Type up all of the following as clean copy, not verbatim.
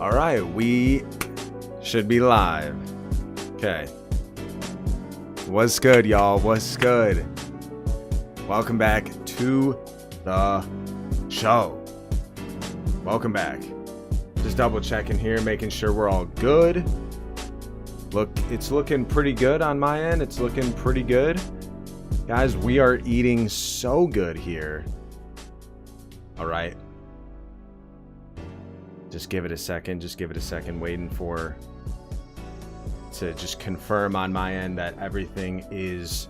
All right, we should be live. Okay. What's good, y'all? What's good? Welcome back to the show. Welcome back. Just double checking here, making sure we're all good. Look, it's looking pretty good on my end. It's looking pretty good. Guys, we are eating so good here. All right. Just give it a second. Waiting for to just confirm on my end that everything is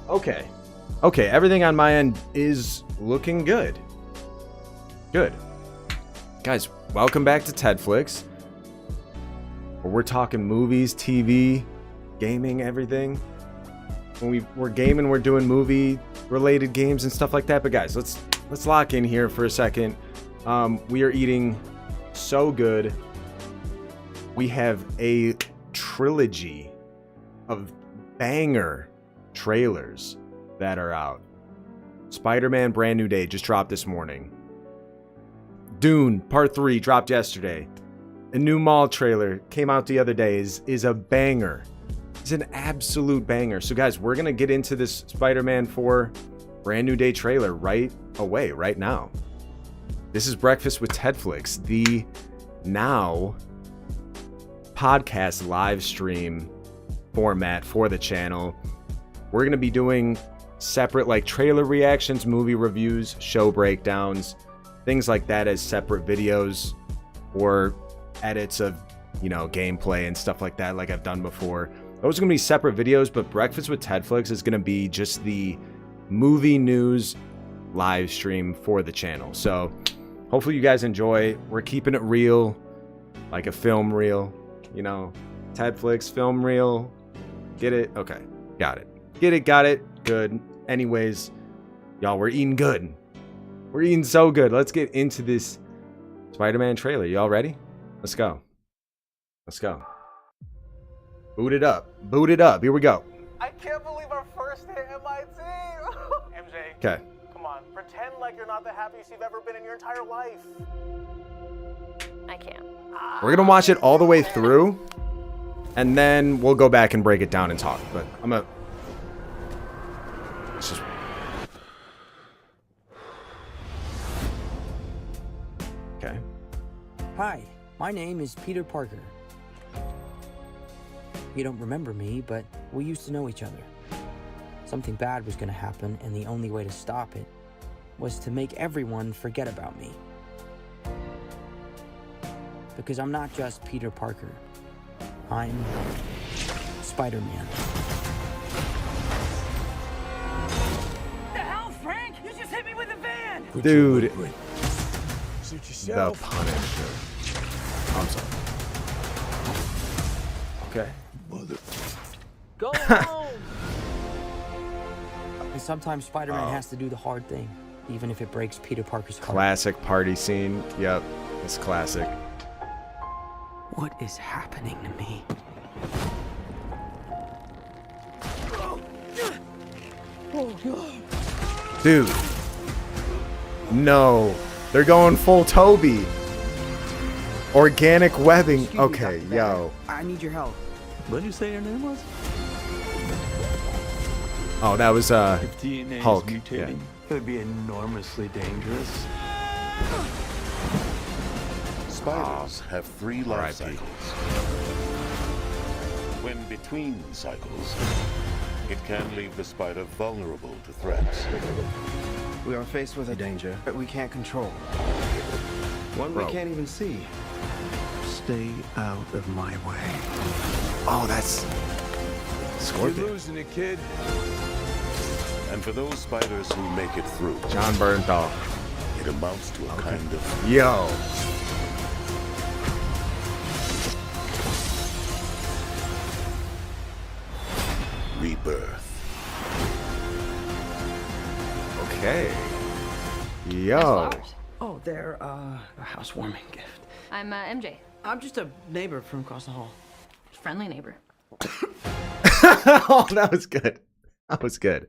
okay. Okay, everything on my end is looking good. Good. Guys, welcome back to Tedflix, where we're talking movies, TV, gaming, everything. When we're gaming, we're doing movie-related games and stuff like that. But guys, let's lock in here for a second. We are eating so good. We have a trilogy of banger trailers that are out. Spider-Man Brand New Day just dropped this morning. Dune Part 3 dropped yesterday. A new Maul trailer came out the other day is a banger. It's an absolute banger. So guys, we're going to get into this Spider-Man 4 Brand New Day trailer right away, right now. This is Breakfast with Tedflix, the now podcast live stream format for the channel. We're going to be doing separate like trailer reactions, movie reviews, show breakdowns, things like that as separate videos or edits of, you know, gameplay and stuff like that like I've done before. Those are going to be separate videos, but Breakfast with Tedflix is going to be just the movie news live stream for the channel. So hopefully you guys enjoy. We're keeping it real, like a film reel, you know, Tedflix film reel. Get it? Okay, got it. Get it, got it, good. Anyways, y'all, we're eating good. We're eating so good. Let's get into this Spider-Man trailer. Y'all ready? Let's go. Let's go. Boot it up. Boot it up. Here we go. I can't believe our first hit MIT. MJ. Okay. Come on, pretend like you're not the happiest you've ever been in your entire life. I can't. We're gonna watch it all the way through, and then we'll go back and break it down and talk. But I'm gonna. Let's just. Okay. Hi, my name is Peter Parker. You don't remember me, but we used to know each other. Something bad was going to happen, and the only way to stop it was to make everyone forget about me. Because I'm not just Peter Parker. I'm Spider-Man. The hell, Frank? You just hit me with a van! Dude. Suit The yourself. Punisher. I'm sorry. Okay. Go home! And sometimes Spider-Man has to do the hard thing, even if it breaks Peter Parker's heart. Classic party scene. Yep. It's classic. What is happening to me? Dude. No. They're going full Toby. Organic webbing. Excuse me, Okay, Dr. yo. Banner. I need your help. What did you say your name was? Oh, that was If DNA Hulk, is mutating, it would be enormously dangerous. Spiders have 3 life R.I.P. cycles. When between cycles, it can leave the spider vulnerable to threats. We are faced with a danger that we can't control. One Bro. we can't even see. Stay out of my way. Oh, that's Scorpion. losing it, kid. And for those spiders who make it through, John Bernthal. it amounts to a kind of Yo. rebirth. Okay. Nice Yo. flowers. Oh, they're a housewarming gift. I'm MJ, I'm just a neighbor from across the hall. friendly neighbor. Oh, that was good. That was good.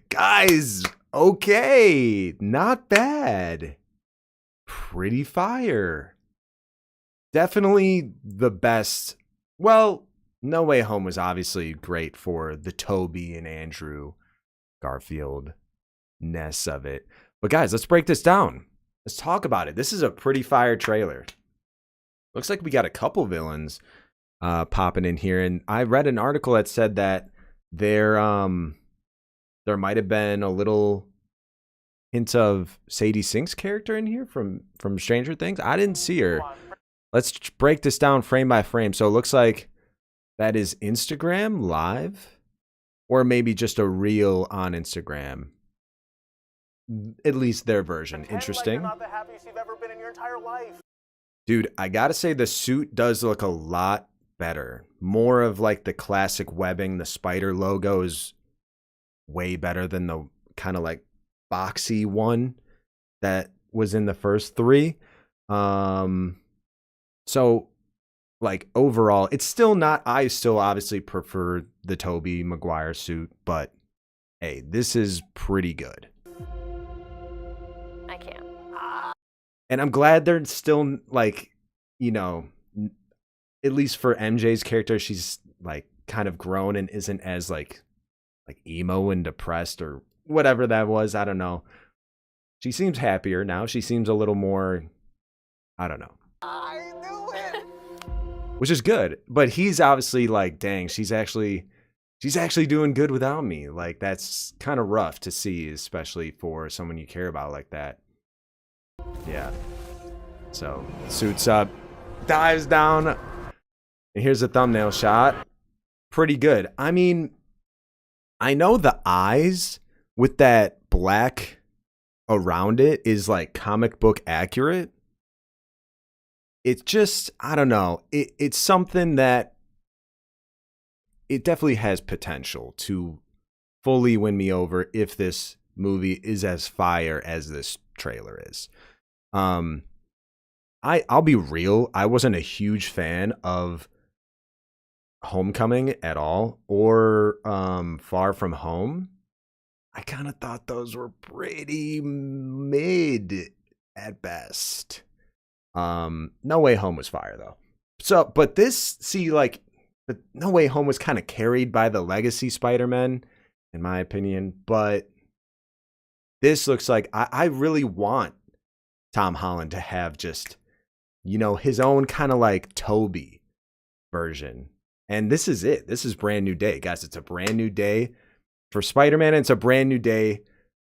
Guys, okay. Not bad. Pretty fire. definitely the best. Well, No Way Home was obviously great for the Toby and Andrew Garfield ness of it. But guys, let's break this down. Let's talk about it. This is a pretty fire trailer. Looks like we got a couple villains popping in here, and I read an article that said that there might have been a little hint of Sadie Sink's character in here from Stranger Things. I didn't see her. Let's break this down frame by frame. So it looks like that is Instagram Live, or maybe just a reel on Instagram. At least their version. Interesting. Like you're not the happiest you've ever been in your entire life. Dude, I gotta say the suit does look a lot better. More of like the classic webbing. The spider logo is way better than the kind of like boxy one that was in the first three. So like overall, it's still not, I still obviously prefer the Tobey Maguire suit, but hey, this is pretty good. I can't. And I'm glad they're still like, you know, at least for MJ's character, she's like kind of grown and isn't as like emo and depressed or whatever that was. I don't know. She seems happier now. She seems a little more, I don't know. I knew it. Which is good. But he's obviously like, dang, she's actually doing good without me. Like that's kind of rough to see, especially for someone you care about like that. Yeah. So suits up, dives down, and here's a thumbnail shot. Pretty good. I mean, I know the eyes with that black around it is like comic book accurate. It's just, I don't know. It's something that it definitely has potential to fully win me over if this movie is as fire as this trailer is. I'll be real. I wasn't a huge fan of Homecoming at all, or Far From Home. I kind of thought those were pretty mid at best. No Way Home was fire though. So, but this, see, like, the No Way Home was kind of carried by the legacy Spider-Man, in my opinion. But this looks like I really want Tom Holland to have just, you know, his own kind of like Toby version. And this is it. This is brand new day, guys. It's a brand new day for Spider-Man. And it's a brand new day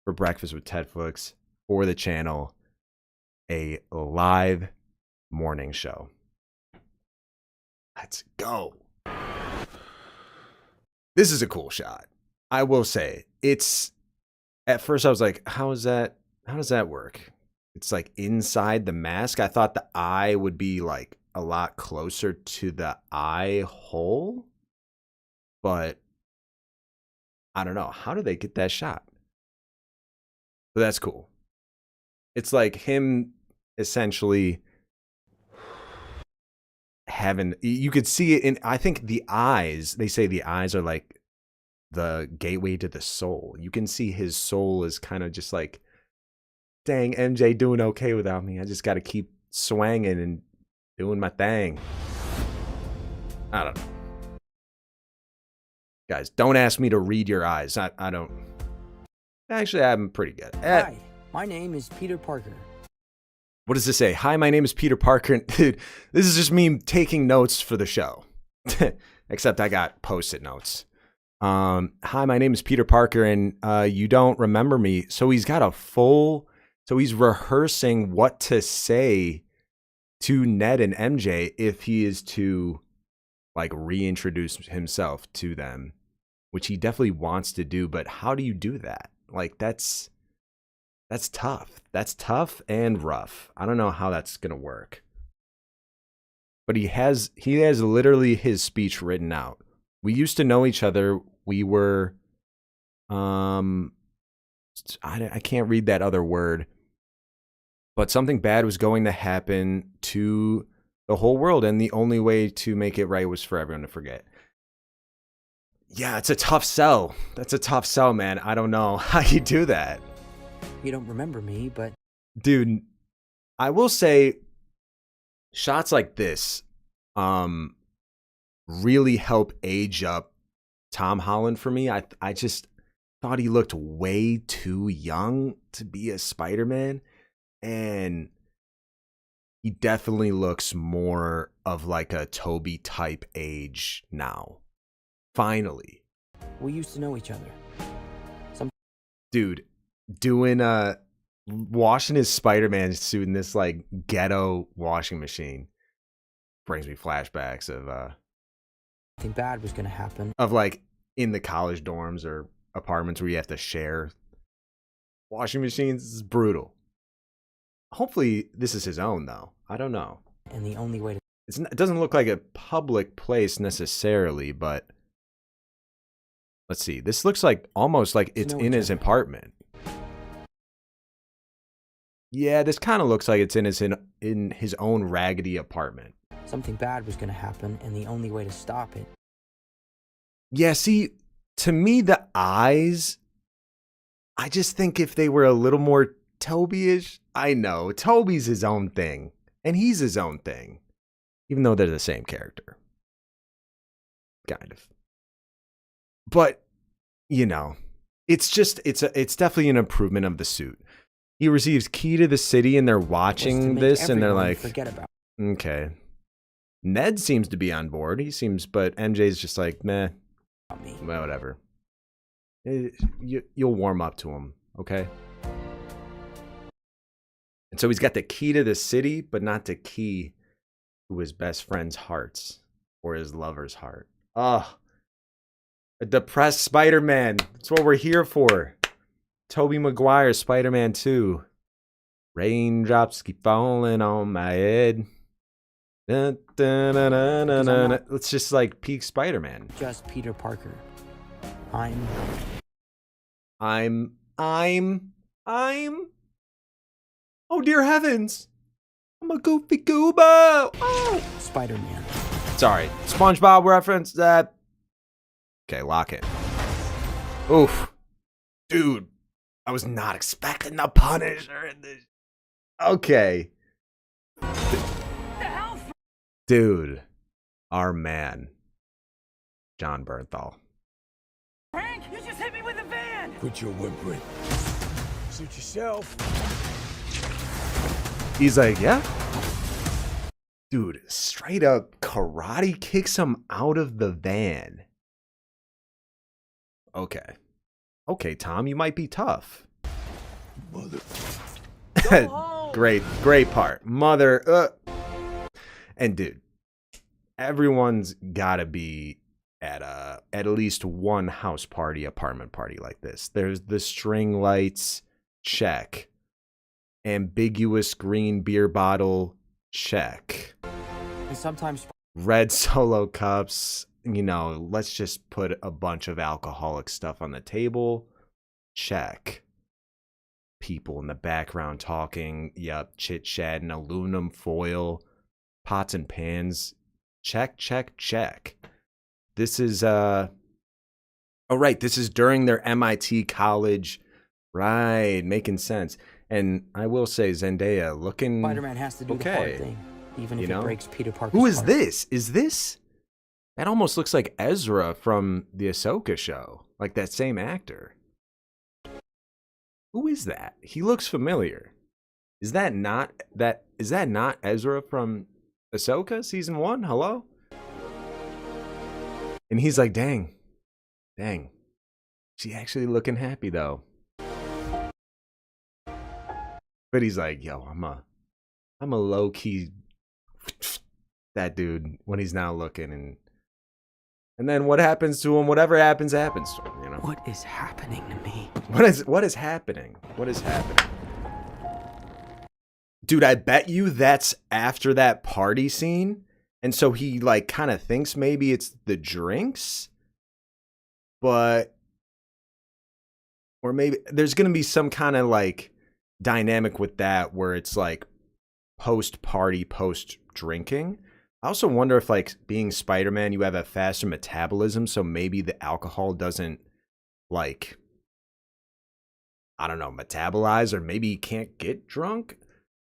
for Breakfast with Ted Flicks for the channel. A live morning show. Let's go. This is a cool shot. I will say, it's, at first I was like, how does that work? It's like inside the mask. I thought the eye would be like a lot closer to the eye hole, but I don't know. How do they get that shot? But that's cool. It's like him essentially having, you could see it in, I think the eyes, they say the eyes are like the gateway to the soul. You can see his soul is kind of just like, dang, MJ doing okay without me. I just got to keep swanging and doing my thing. I don't know. Guys, don't ask me to read your eyes. I don't. Actually, I'm pretty good. Hi, my name is Peter Parker. What does this say? Hi, my name is Peter Parker. Dude, this is just me taking notes for the show. Except I got post-it notes. Hi, my name is Peter Parker, and you don't remember me. So he's got a full... So he's rehearsing what to say to Ned and MJ if he is to like reintroduce himself to them, which he definitely wants to do. But how do you do that? Like that's tough. That's tough and rough. I don't know how that's gonna work. But he has literally his speech written out. We used to know each other. We were I can't read that other word. But something bad was going to happen to the whole world, and the only way to make it right was for everyone to forget. Yeah, it's a tough sell. That's a tough sell, man. I don't know how you do that. You don't remember me, but... Dude, I will say, shots like this really help age up Tom Holland for me. I just thought he looked way too young to be a Spider-Man, and he definitely looks more of like a Toby type age now. Finally. We used to know each other. Dude, doing washing his Spider-Man suit in this like ghetto washing machine brings me flashbacks of Something bad was gonna happen. of like in the college dorms or apartments where you have to share washing machines. This is brutal. Hopefully this is his own though. I don't know. And the only way to It doesn't look like a public place necessarily, but let's see. This looks like almost like it's in his apartment. Yeah, this kind of looks like it's in his own raggedy apartment. something bad was gonna happen, and the only way to stop it. Yeah, see, to me, the eyes, I just think if they were a little more Toby-ish, I know, Toby's his own thing, and he's his own thing, even though they're the same character. Kind of. But, you know, it's definitely an improvement of the suit. He receives key to the city, and they're watching this, and they're like, forget about okay. Ned seems to be on board. But MJ's just like, meh, me. well, whatever. You'll warm up to him, okay? And so he's got the key to the city, but not the key to his best friend's hearts or his lover's heart. Ugh. A depressed Spider-Man. That's what we're here for. Tobey Maguire, Spider-Man 2. Raindrops keep falling on my head. Dun, dun, dun, dun, dun, dun. Let's just like peak Spider-Man. Just Peter Parker. I'm. Oh dear heavens! I'm a goofy goober. Oh. Spider-Man. Sorry, SpongeBob reference. That. Okay, lock it. Oof, dude, I was not expecting the Punisher in this. Okay. Dude, our man, John Bernthal. Frank, you just hit me with a van! Quit your whimpering. Suit yourself. He's like, yeah. Dude, straight up karate kicks him out of the van. Okay. Okay, Tom, you might be tough. Mother. Great part. Mother. And dude, everyone's gotta be at least one house party, apartment party like this. There's the string lights, check. Ambiguous green beer bottle, check. And sometimes Red Solo cups, you know, let's just put a bunch of alcoholic stuff on the table, check. People in the background talking, yep, chit-chatting, aluminum foil, pots and pans, check. This is, oh right, this is during their MIT college, right, making sense. And I will say, Zendaya looking Spider-Man has to do the hard thing, even if it breaks Peter Parker's Who is heart. this? Is this? That almost looks like Ezra from the Ahsoka show, like that same actor. Who is that? He looks familiar. Is that not Ezra from Ahsoka season 1? Hello? And he's like, dang. She actually looking happy though. But he's like, yo, I'm a low key that dude when he's now looking, and then what happens to him? Whatever happens to him, you know. What is happening to me? What is happening? Dude, I bet you that's after that party scene. And so he like kind of thinks maybe it's the drinks. But or maybe there's going to be some kind of like dynamic with that where it's like post party, post drinking. I also wonder if like being Spider-Man, you have a faster metabolism, so maybe the alcohol doesn't like, I don't know, metabolize, or maybe you can't get drunk.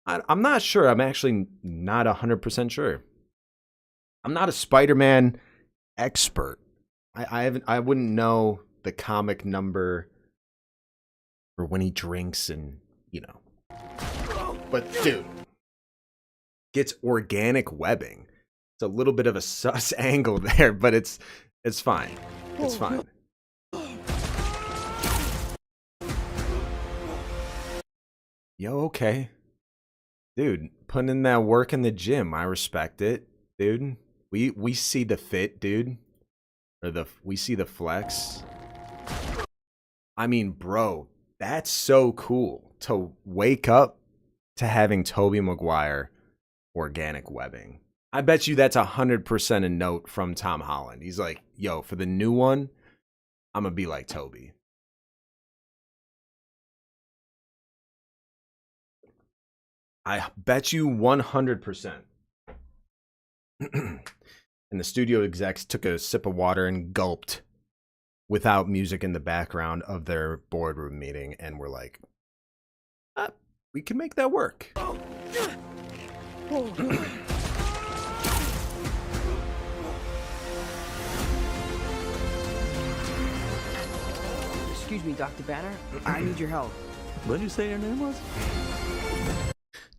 I'm not sure. I'm actually not 100% sure. I'm not a Spider-Man expert. I wouldn't know the comic number or when he drinks and, you know. But dude, gets organic webbing. It's a little bit of a sus angle there, but it's fine. It's fine. Yo, okay. Dude, putting in that work in the gym, I respect it, dude. We see the fit, dude. Or we see the flex. I mean, bro, that's so cool to wake up to having Tobey Maguire organic webbing. I bet you that's 100% a note from Tom Holland. He's like, yo, for the new one, I'm gonna be like Tobey. I bet you 100%. And the studio execs took a sip of water and gulped without music in the background of their boardroom meeting and were like, we can make that work. Excuse me, Dr. Banner. I need your help. What did you say your name was?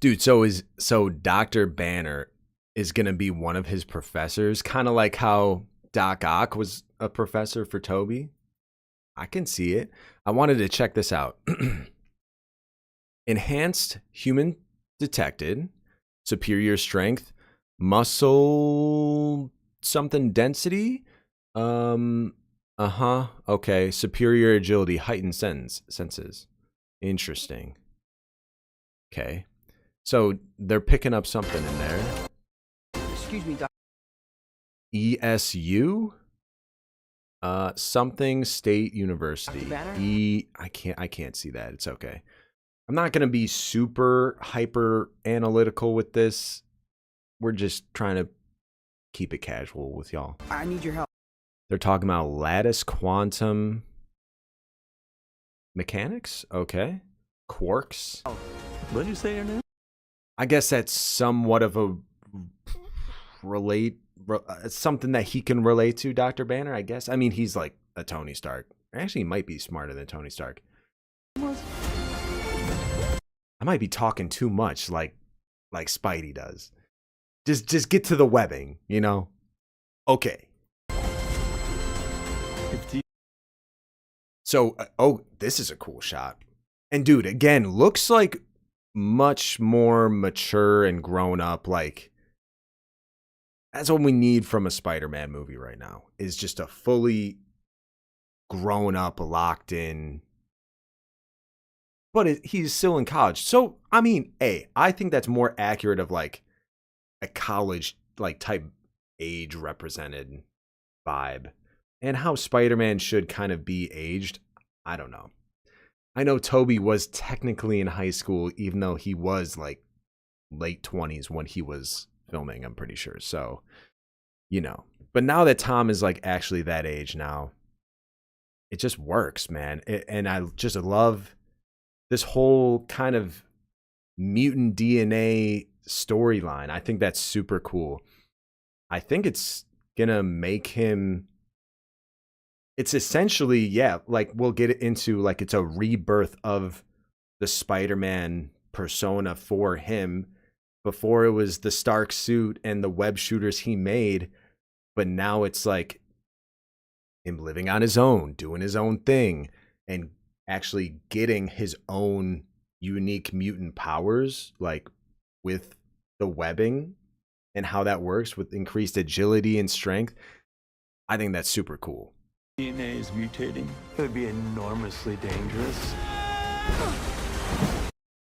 Dude, so Dr. Banner is going to be one of his professors, kind of like how Doc Ock was a professor for Toby. I can see it. I wanted to check this out. Enhanced human detected, superior strength, muscle something density. Okay, superior agility, heightened senses. Interesting. Okay. So they're picking up something in there. Excuse me, Dr. ESU? Something State University. Banner? I can't see that. It's okay. I'm not gonna be super hyper analytical with this. We're just trying to keep it casual with y'all. I need your help. They're talking about lattice quantum mechanics. Okay. Quarks. What did you say your name? I guess that's somewhat of a something that he can relate to, Dr. Banner, I guess. I mean, he's like a Tony Stark. Actually, he might be smarter than Tony Stark. I might be talking too much like Spidey does. Just get to the webbing, you know? Okay. So, this is a cool shot. And dude, again, looks like much more mature and grown up. Like, that's what we need from a Spider-Man movie right now, is just a fully grown up, locked in. But he's still in college. So, I mean, I think that's more accurate of like a college like type age represented vibe. And how Spider-Man should kind of be aged, I don't know. I know Toby was technically in high school, even though he was like late 20s when he was filming, I'm pretty sure. So, you know. But now that Tom is like actually that age now, it just works, man. And I just love this whole kind of mutant DNA storyline. I think that's super cool. I think it's gonna make him, it's essentially, yeah, like we'll get into like it's a rebirth of the Spider-Man persona for him. Before it was the Stark suit and the web shooters he made, but now it's like him living on his own, doing his own thing, and actually getting his own unique mutant powers, like with the webbing and how that works with increased agility and strength. I think that's super cool. DNA is mutating. It would be enormously dangerous.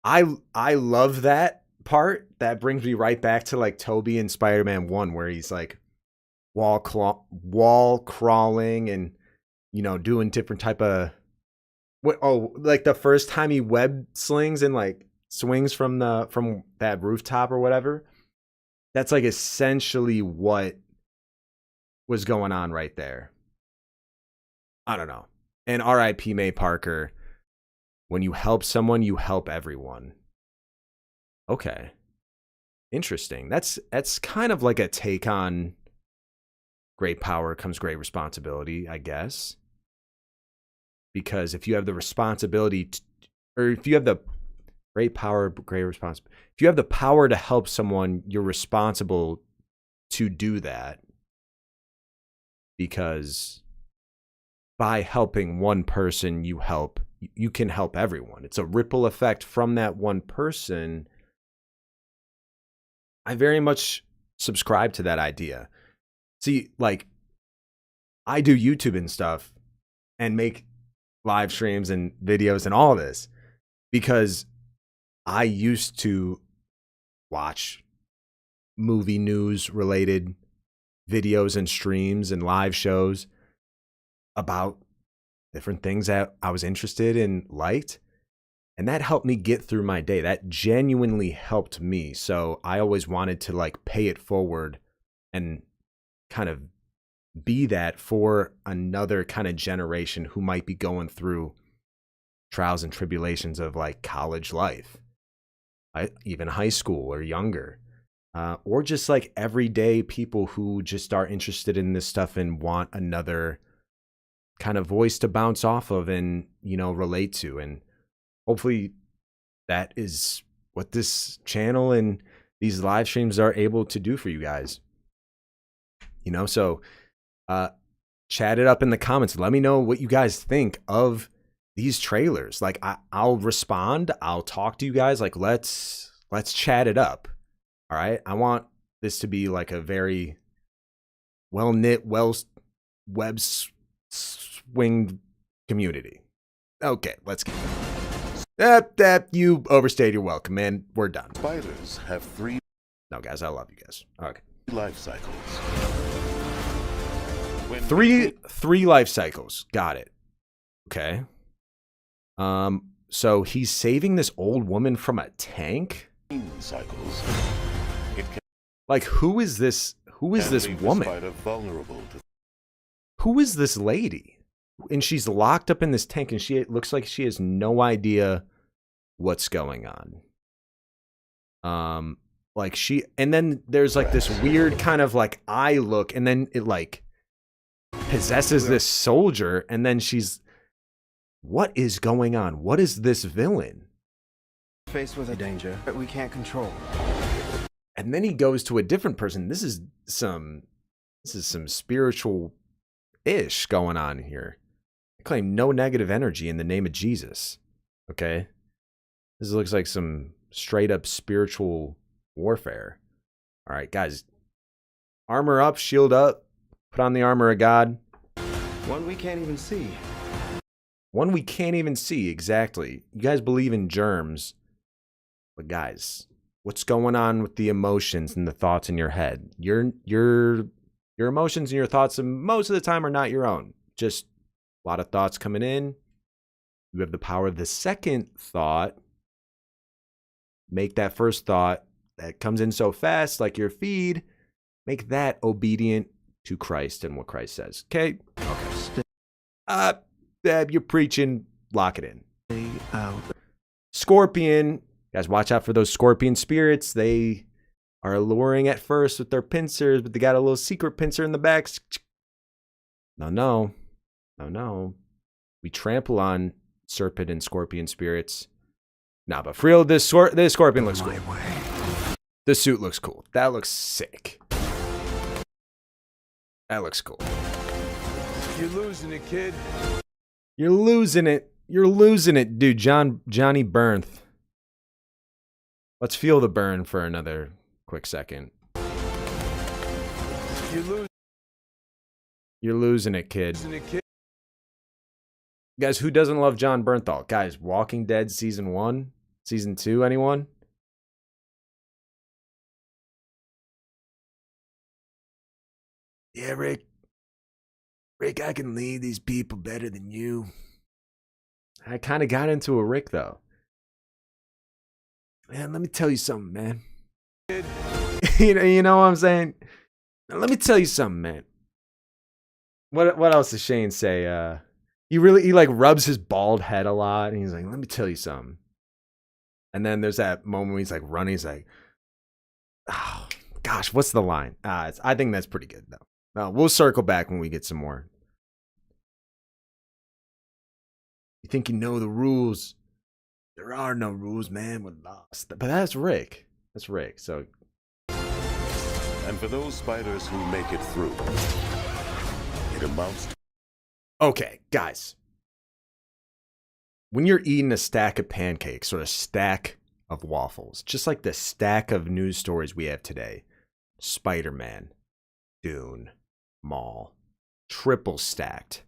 I love that part. That brings me right back to like Toby and Spider-Man 1, where he's like wall crawling and, you know, doing different type of like the first time he web slings and like swings from that rooftop or whatever. That's like essentially what was going on right there. I don't know. And R.I.P. May Parker. When you help someone, you help everyone. Okay. Interesting. That's kind of like a take on great power comes great responsibility, I guess. Because if you have the responsibility to, or if you have the great power, great responsibility, if you have the power to help someone, you're responsible to do that. Because by helping one person, you can help everyone. It's a ripple effect from that one person. I very much subscribe to that idea. See, like, I do YouTube and stuff and make live streams and videos and all this because I used to watch movie news related videos and streams and live shows about different things that I was interested in, liked. And that helped me get through my day. That genuinely helped me. So I always wanted to like pay it forward and kind of be that for another kind of generation who might be going through trials and tribulations of like college life, even high school or younger, or just like everyday people who just are interested in this stuff and want another kind of voice to bounce off of and, you know, relate to. And hopefully that is what this channel and these live streams are able to do for you guys. You know, so chat it up in the comments. Let me know what you guys think of these trailers. Like I'll respond. I'll talk to you guys. Like let's chat it up. All right. I want this to be like a very well knit, web swinged community. Okay, let's get that you overstayed your welcome, man. We're done. Spiders have 3 No, guys, I love you guys. Okay. life cycles. When Three life cycles. Got it. Okay. So he's saving this old woman from a tank? cycles, it can Like, who is this? Who is this leave the woman? spider vulnerable to Who is this lady? And she's locked up in this tank, and she looks like she has no idea what's going on. Like she, and then there's like this weird kind of like eye look, and then it like possesses this soldier, and then she's, what is going on? What is this villain? Faced with a danger that we can't control. And then he goes to a different person. This is some spiritual ish going on here. I claim no negative energy in the name of Jesus. Okay. This looks like some straight up spiritual warfare. All right, guys. Armor up, shield up, put on the armor of God. One we can't even see. One we can't even see, exactly. You guys believe in germs. But guys, what's going on with the emotions and the thoughts in your head? Your emotions and your thoughts most of the time are not your own. Just a lot of thoughts coming in. You have the power of the second thought. Make that first thought that comes in so fast, like your feed, make that obedient to Christ and what Christ says. Okay? Okay. You're preaching, lock it in. Stay out. Scorpion. Guys, watch out for those scorpion spirits. They are alluring at first with their pincers, but they got a little secret pincer in the back. No. We trample on serpent and scorpion spirits. Nah, but for real, this scorpion looks cool. The suit looks cool. That looks sick. That looks cool. You're losing it, kid. You're losing it. You're losing it, dude. Johnny Bernth. Let's feel the burn for another quick second. You're losing it, kid. Guys, who doesn't love John Bernthal? Guys, Walking Dead Season 1? Season 2, anyone? Yeah, Rick, I can lead these people better than you. I kind of got into a Rick, though. Man, let me tell you something, man. you know what I'm saying? Let me tell you something, man. What else does Shane say? He like rubs his bald head a lot, and he's like, let me tell you something. And then there's that moment when he's like running. He's like, oh, gosh, what's the line? I think that's pretty good, though. We'll circle back when we get some more. You think you know the rules? There are no rules, man. We're lost. But that's Rick. That's Rick. So. And for those spiders who make it through, it amounts to... Okay, guys. When you're eating a stack of pancakes or a stack of waffles, just like the stack of news stories we have today, Spider-Man, Dune, Maul, triple stacked.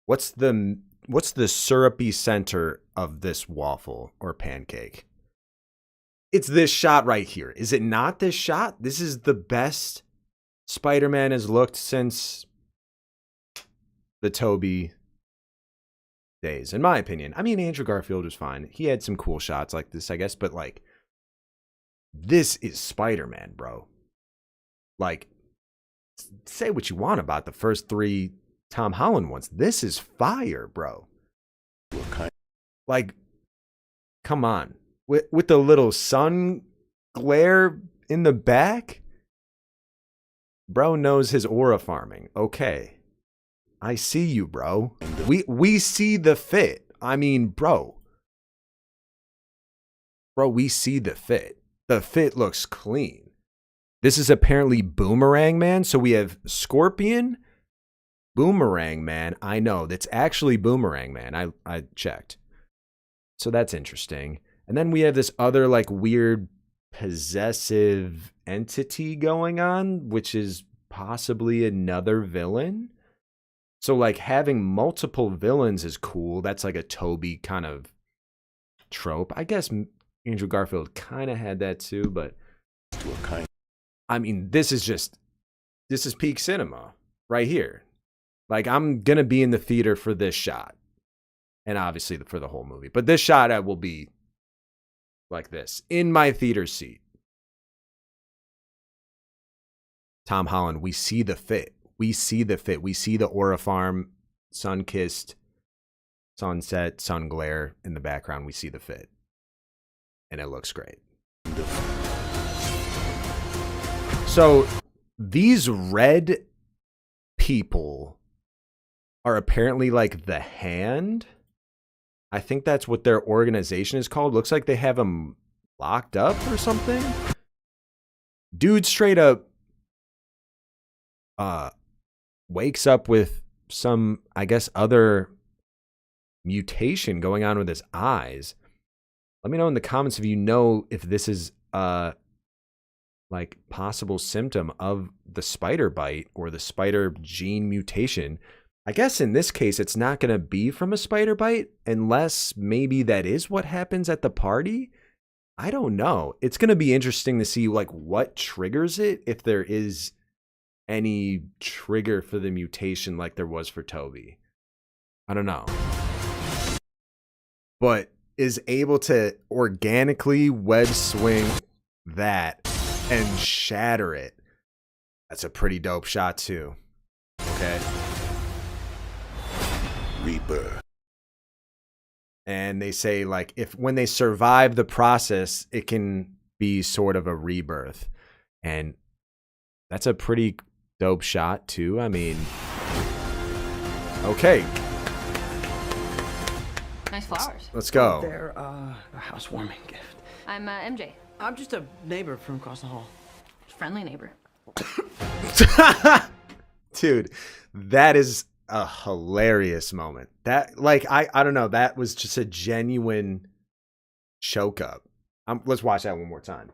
What's the syrupy center of this waffle or pancake? It's this shot right here. Is it not this shot? This is the best Spider-Man has looked since the Tobey days, in my opinion. I mean, Andrew Garfield was fine. He had some cool shots like this, I guess, but like, this is Spider-Man, bro. Like, say what you want about the first 3 Tom Holland ones. This is fire, bro. Like, come on. With the little sun glare in the back, bro knows his aura farming. Okay. I see you, bro. We see the fit. I mean, bro. Bro, we see the fit. The fit looks clean. This is apparently Boomerang Man. So we have Scorpion, Boomerang Man. I know, that's actually Boomerang Man. I checked. So that's interesting. And then we have this other like weird possessive entity going on, which is possibly another villain. So like having multiple villains is cool. That's like a Tobey kind of trope. I guess Andrew Garfield kind of had that too, but I mean, this is peak cinema right here. Like, I'm going to be in the theater for this shot. And obviously for the whole movie. But this shot I will be like this in my theater seat. Tom Holland, we see the fit. We see the fit. We see the aura farm, sun-kissed, sunset, sun glare in the background. We see the fit. And it looks great. So these red people are apparently like the Hand. I think that's what their organization is called. Looks like they have them locked up or something. Dude straight up wakes up with some, I guess, other mutation going on with his eyes. Let me know in the comments if you know if this is like possible symptom of the spider bite or the spider gene mutation. I guess in this case, it's not going to be from a spider bite unless maybe that is what happens at the party. I don't know. It's going to be interesting to see like what triggers it, if there is any trigger for the mutation like there was for Tobey. I don't know. But is able to organically web swing that and shatter it. That's a pretty dope shot too. Okay. Rebirth. And they say like when they survive the process, it can be sort of a rebirth. And that's a pretty dope shot too. I mean, okay. Nice flowers. Let's go. They're a housewarming gift. I'm MJ. I'm just a neighbor from across the hall. Friendly neighbor. Dude, that is a hilarious moment. That, like, I don't know. That was just a genuine choke up. Let's watch that one more time.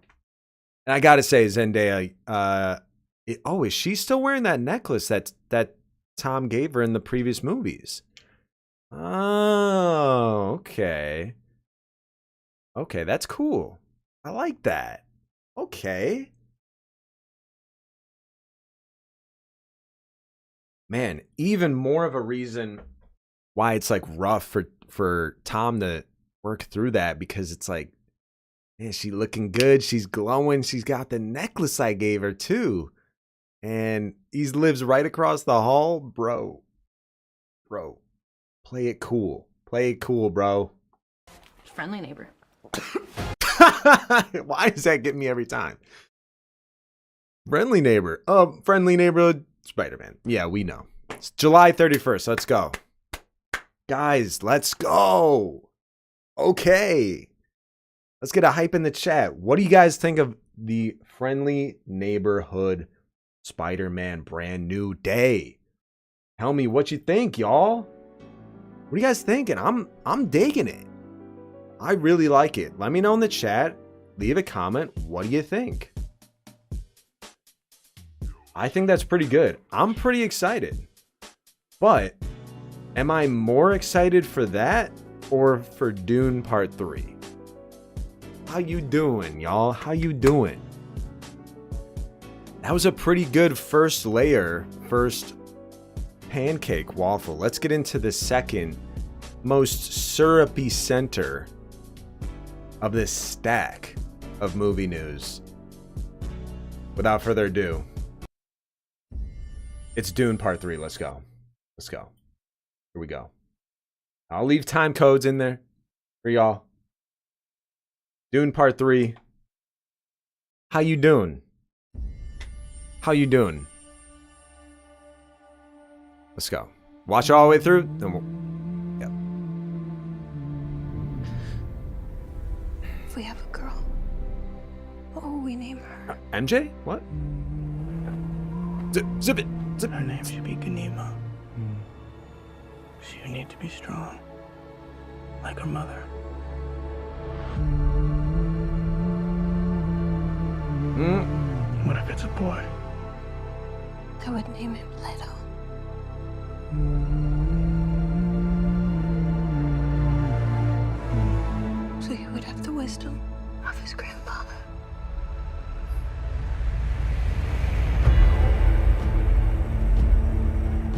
And I gotta say, Zendaya, is she still wearing that necklace that Tom gave her in the previous movies? Oh, okay. Okay, that's cool. I like that. Okay. Man, even more of a reason why it's like rough for Tom to work through that, because it's like, man, she's looking good. She's glowing. She's got the necklace I gave her too. And he lives right across the hall. Bro, play it cool. Play it cool, bro. Friendly neighbor. Why does that get me every time? Friendly neighbor. Friendly neighborhood Spider-Man. Yeah, we know. It's July 31st. Let's go. Guys, let's go. Okay. Let's get a hype in the chat. What do you guys think of the Friendly Neighborhood Spider-Man brand new day? Tell me what you think, y'all. What are you guys thinking? I'm digging it. I really like it. Let me know in the chat. Leave a comment. What do you think? I think that's pretty good. I'm pretty excited. But am I more excited for that or for Dune Part 3? How you doing, y'all? How you doing? That was a pretty good first layer, first pancake waffle. Let's get into the second most syrupy center of this stack of movie news. Without further ado, it's Dune Part 3. Let's go. Let's go. Here we go. I'll leave time codes in there for y'all. Dune Part 3. How you doing? How you doing? Let's go. Watch it all the way through. Then we'll... Yep. If we have a girl, what will we name her? MJ? What? Zip it. Zip. Her name should be Ganima. She would need to be strong, like her mother. What if it's a boy? I would name him Leto. So he would have the wisdom of his grandfather.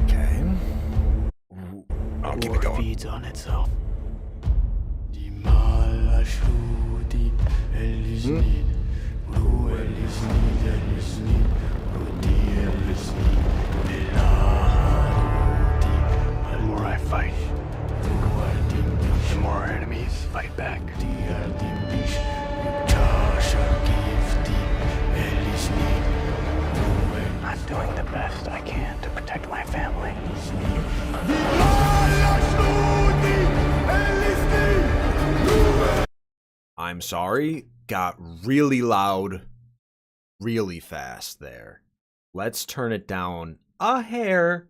Okay. I'll keep it going. Feeds on itself. The more I fight, the more our enemies fight back. I'm doing the best I can to protect my family. I'm sorry. Got really loud really fast there. Let's turn it down a hair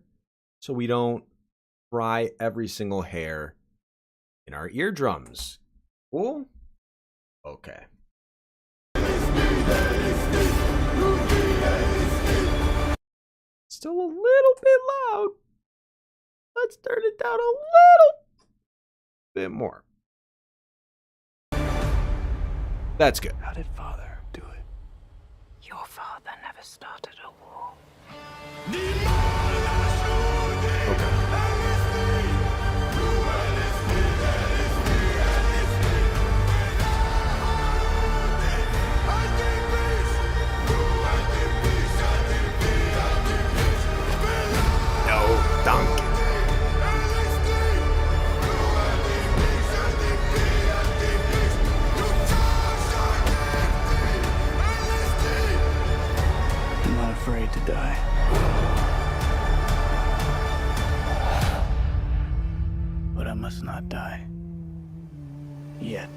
so we don't fry every single hair in our eardrums. Cool? Okay. Still a little bit loud. Let's turn it down a little bit more. That's good. How did Father do it? Your father never started a war. No, donkey. I'm not afraid to die. But I must not die. Yet.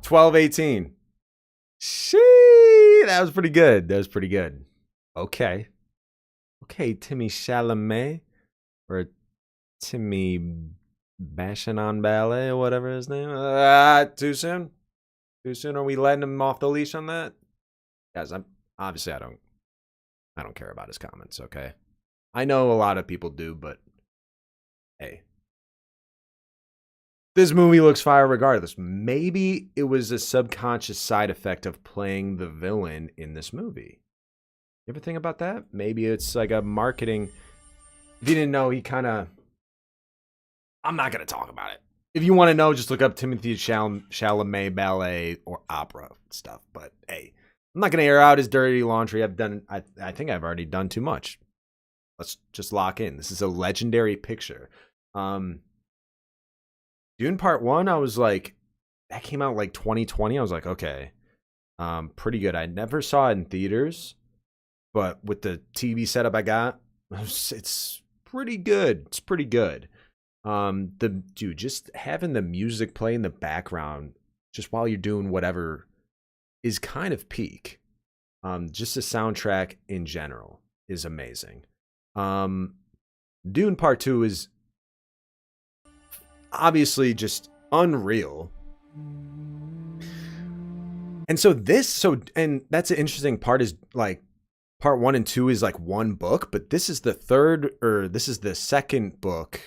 $12.18. Shee, that was pretty good. That was pretty good. Okay. Okay, Timmy Chalamet. Or Timmy Bashing on Ballet or whatever his name. Too soon? Too soon? Are we letting him off the leash on that? Guys, I don't care about his comments, okay? I know a lot of people do, but hey. This movie looks fire regardless. Maybe it was a subconscious side effect of playing the villain in this movie. You ever think about that? Maybe it's like a marketing. If you didn't know, he kind of... I'm not going to talk about it. If you want to know, just look up Timothy Chalamet ballet or opera stuff. But hey, I'm not gonna air out his dirty laundry. I think I've already done too much. Let's just lock in. This is a legendary picture. Dune Part 1, I was like, that came out like 2020. I was like, okay, pretty good. I never saw it in theaters, but with the TV setup I got, it's pretty good. It's pretty good. Just having the music play in the background just while you're doing whatever is kind of peak. Just the soundtrack in general is amazing. Dune Part 2 is obviously just unreal. And and that's an interesting part, is like Part 1 and 2 is like one book, but this is the second book,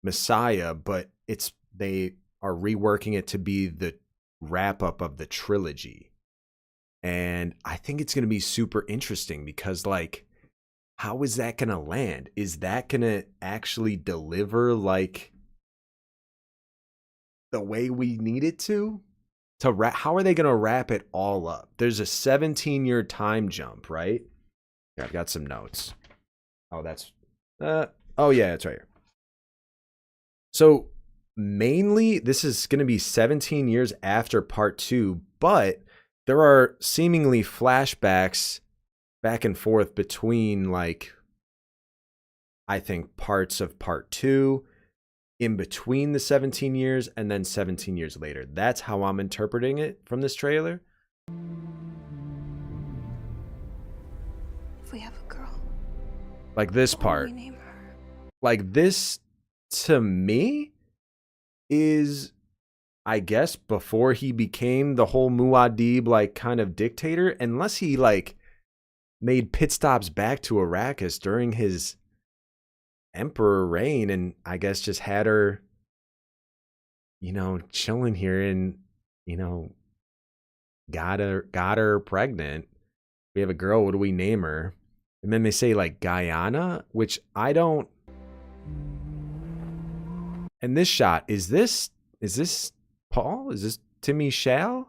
Messiah, but they are reworking it to be the wrap up of the trilogy. And I think it's going to be super interesting because, like, how is that going to land? Is that going to actually deliver like the way we need it to how are they going to wrap it all up? There's a 17-year time jump, right? Yeah, I've got some notes. Oh, it's right here. So mainly this is going to be 17 years after Part 2, but there are seemingly flashbacks back and forth between, like, I think parts of Part 2 in between the 17 years and then 17 years later. That's how I'm interpreting it from this trailer. If we have a girl, like this what will part. we name her? Like this, to me, is, I guess, before he became the whole Muad'Dib, like, kind of dictator, unless he, like, made pit stops back to Arrakis during his emperor reign, and I guess just had her, chilling here, and, got her pregnant. We have a girl, what do we name her? And then they say, like, Guyana, which I don't. And this shot, is this Paul? Is this Timmy Shale?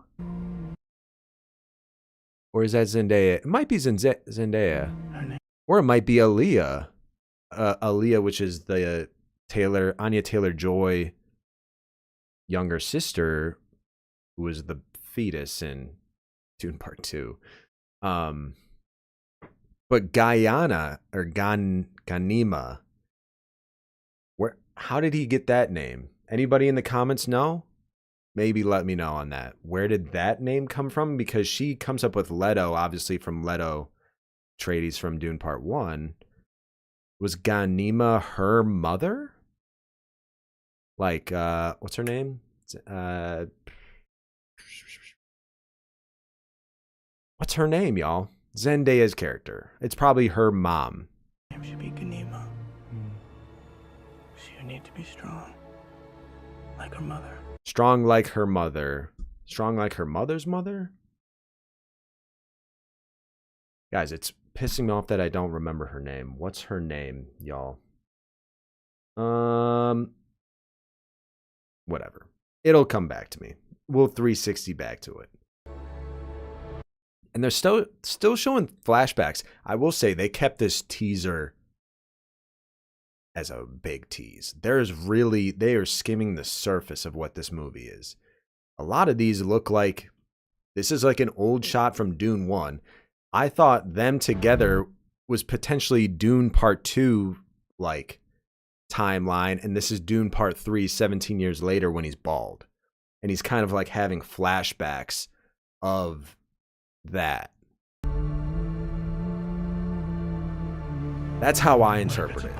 Or is that Zendaya? It might be Zendaya. Or it might be Aaliyah. Aaliyah, which is the Anya Taylor-Joy younger sister, who was the fetus in Dune Part 2. But Guyana, or Ganima, how did he get that name? Anybody in the comments know? Maybe let me know on that. Where did that name come from? Because she comes up with Leto, obviously from Leto Atreides from Dune Part 1. Was Ganima her mother? Like, what's her name? What's her name, y'all? Zendaya's character. It's probably her mom. Name should be Ganima. She would need to be strong, like her mother. Strong like her mother. Strong like her mother's mother? Guys, it's pissing me off that I don't remember her name. What's her name, y'all? Whatever. It'll come back to me. We'll 360 back to it. And they're still showing flashbacks. I will say they kept this teaser as a big tease. They are skimming the surface of what this movie is. A lot of these look like this is like an old shot from Dune 1. I thought them together was potentially Dune Part 2 like timeline, and this is Dune Part 3 17 years later when he's bald. And he's kind of like having flashbacks of that. That's how I interpret it.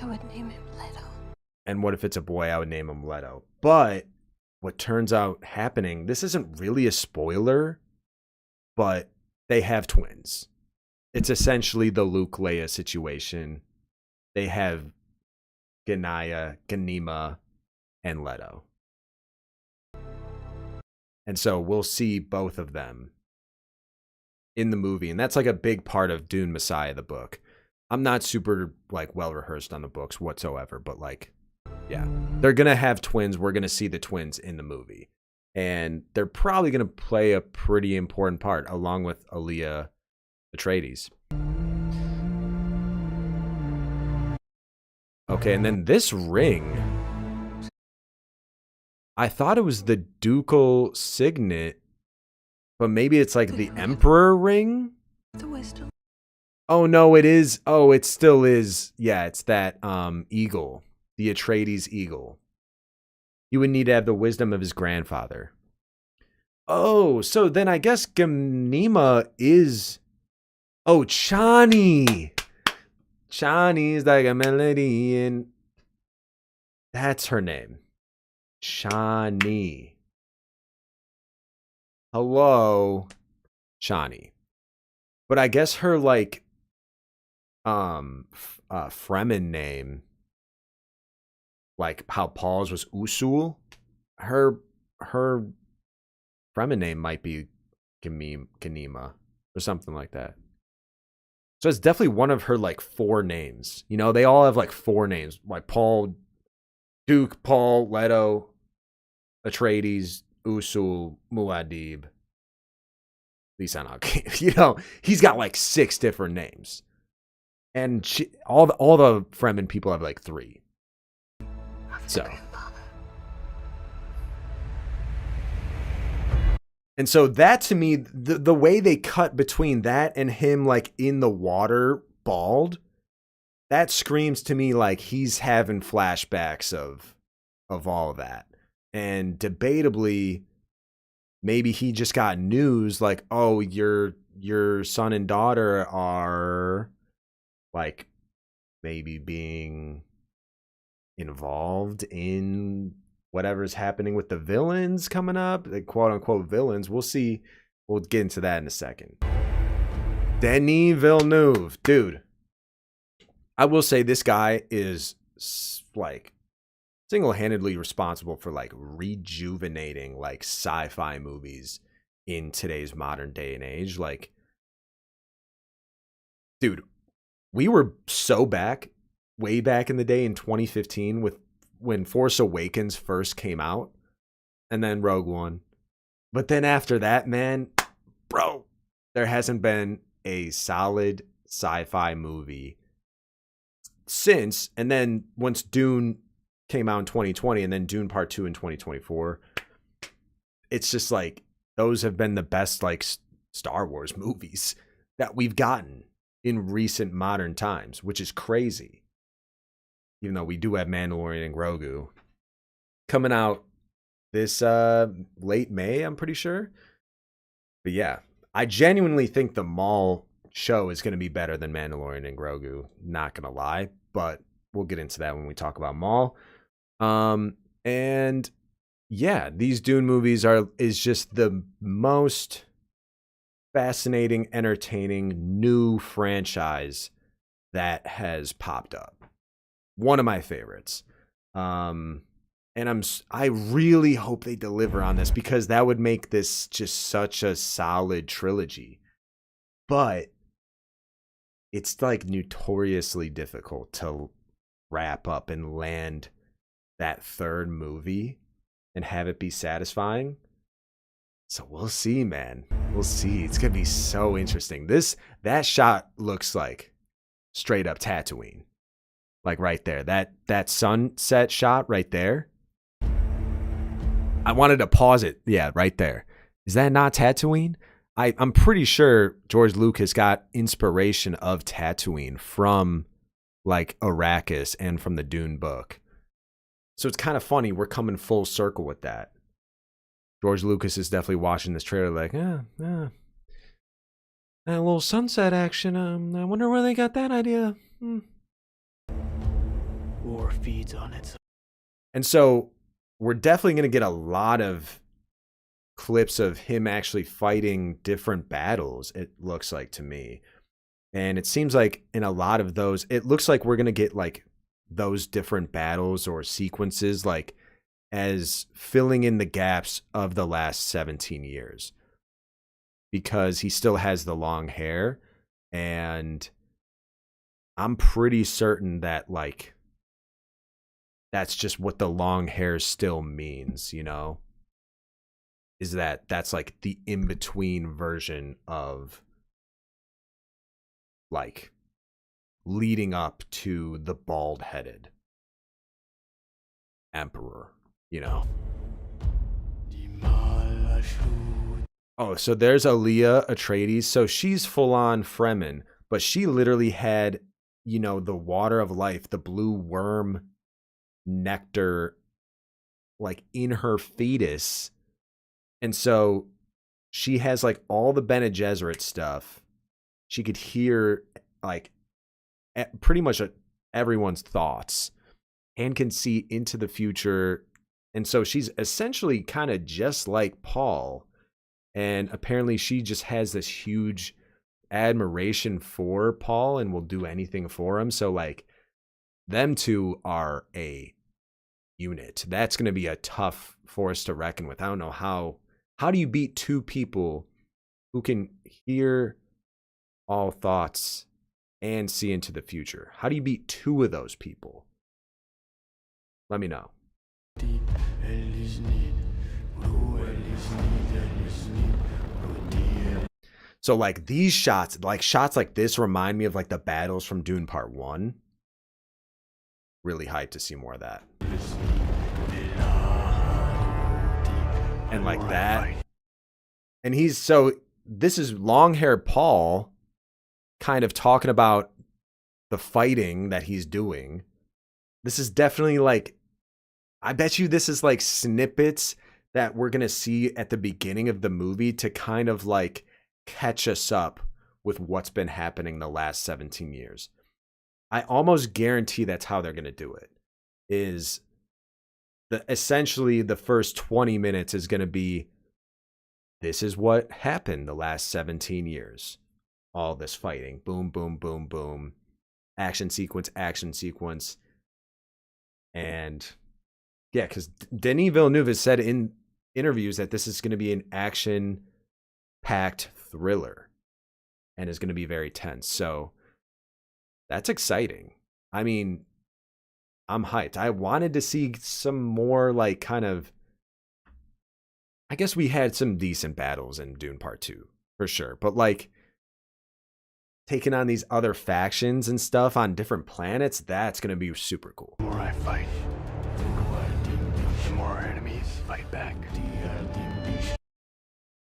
I would name him Leto. And what if it's a boy? I would name him Leto. But what turns out happening, this isn't really a spoiler, but they have twins. It's essentially the Luke Leia situation. They have Ganima, and Leto. And so we'll see both of them in the movie. And that's like a big part of Dune Messiah, the book. I'm not super like well rehearsed on the books whatsoever, but like, yeah, they're going to have twins. We're going to see the twins in the movie. and they're probably going to play a pretty important part along with Aaliyah Atreides. Okay, and then this ring, I thought it was the ducal signet, but maybe it's like the emperor ring? The wisdom. Oh no, it is. Oh, it still is. Yeah, it's that eagle, the Atreides eagle. He would need to have the wisdom of his grandfather. Oh, so then I guess Gamnema is... Oh, Chani. Chani is like a melody, and that's her name. Chani. Hello, Chani. But I guess her, like, Fremen name, like how Paul's was Usul, her Fremen name might be Ganima or something like that. So it's definitely one of her like 4 names. You know, they all have like 4 names, like Paul, Duke, Paul, Leto, Atreides, Usul, Muad'Dib. Lisanok. You know, he's got like 6 different names, and all the Fremen people have like 3. So, and so that to me, the way they cut between that and him like in the water bald, that screams to me like he's having flashbacks of all of that. And debatably, maybe he just got news like, oh, your son and daughter are like maybe being involved in whatever's happening with the villains coming up, the quote unquote villains. We'll see. We'll get into that in a second. Denis Villeneuve, dude. I will say this guy is like single-handedly responsible for like rejuvenating like sci-fi movies in today's modern day and age. Like, dude, we were so way back in the day in 2015 with when Force Awakens first came out, and then Rogue One. But then after that, man, bro, there hasn't been a solid sci-fi movie since. And then once Dune came out in 2020, and then Dune Part 2 in 2024, it's just like those have been the best like Star Wars movies that we've gotten in recent modern times, which is crazy. Even though we do have Mandalorian and Grogu coming out this late May, I'm pretty sure. But yeah, I genuinely think the Maul show is going to be better than Mandalorian and Grogu. Not going to lie, but we'll get into that when we talk about Maul. And yeah, these Dune movies is just the most fascinating, entertaining new franchise that has popped up. One of my favorites. And I really hope they deliver on this, because that would make this just such a solid trilogy. But it's like notoriously difficult to wrap up and land that third movie and have it be satisfying. So we'll see, man. We'll see. It's gonna be so interesting. That shot looks like straight up Tatooine. Like right there. That sunset shot right there. I wanted to pause it. Yeah, right there. Is that not Tatooine? I'm pretty sure George Lucas got inspiration of Tatooine from like Arrakis and from the Dune book. So it's kind of funny. We're coming full circle with that. George Lucas is definitely watching this trailer like, that little sunset action. I wonder where they got that idea. War feeds on its. And so we're definitely going to get a lot of clips of him actually fighting different battles, it looks like to me. And it seems like in a lot of those, it looks like we're going to get like those different battles or sequences like as filling in the gaps of the last 17 years. Because he still has the long hair, and I'm pretty certain that like that's just what the long hair still means, you know? is that that's like the in-between version of like leading up to the bald-headed emperor, you know. Oh, so there's Aaliyah Atreides. So she's full-on Fremen, but she literally had, you know, the water of life, the blue worm nectar, like in her fetus. And so she has like all the Bene Gesserit stuff. She could hear like pretty much everyone's thoughts and can see into the future. And so she's essentially kind of just like Paul. And apparently she just has this huge admiration for Paul and will do anything for him. So like them two are a unit. That's going to be a tough force to reckon with. I don't know how do you beat two people who can hear all thoughts and see into the future? How do you beat two of those people? Let me know. So like these shots like this remind me of like the battles from Dune Part 1. Really hyped to see more of that. And like that. And this is long-haired Paul kind of talking about the fighting that he's doing. This is definitely like, I bet you this is like snippets that we're going to see at the beginning of the movie to kind of like catch us up with what's been happening the last 17 years. I almost guarantee that's how they're going to do it. Is essentially the first 20 minutes is going to be, this is what happened the last 17 years. All this fighting. Boom, boom, boom, boom. Action sequence, action sequence. And yeah, because Denis Villeneuve has said in interviews that this is going to be an action-packed thriller and is going to be very tense. So that's exciting. I mean, I'm hyped. I wanted to see some more like kind of, I guess we had some decent battles in Dune Part 2 for sure, but like taking on these other factions and stuff on different planets, that's going to be super cool. The more I fight, the more our enemies fight back.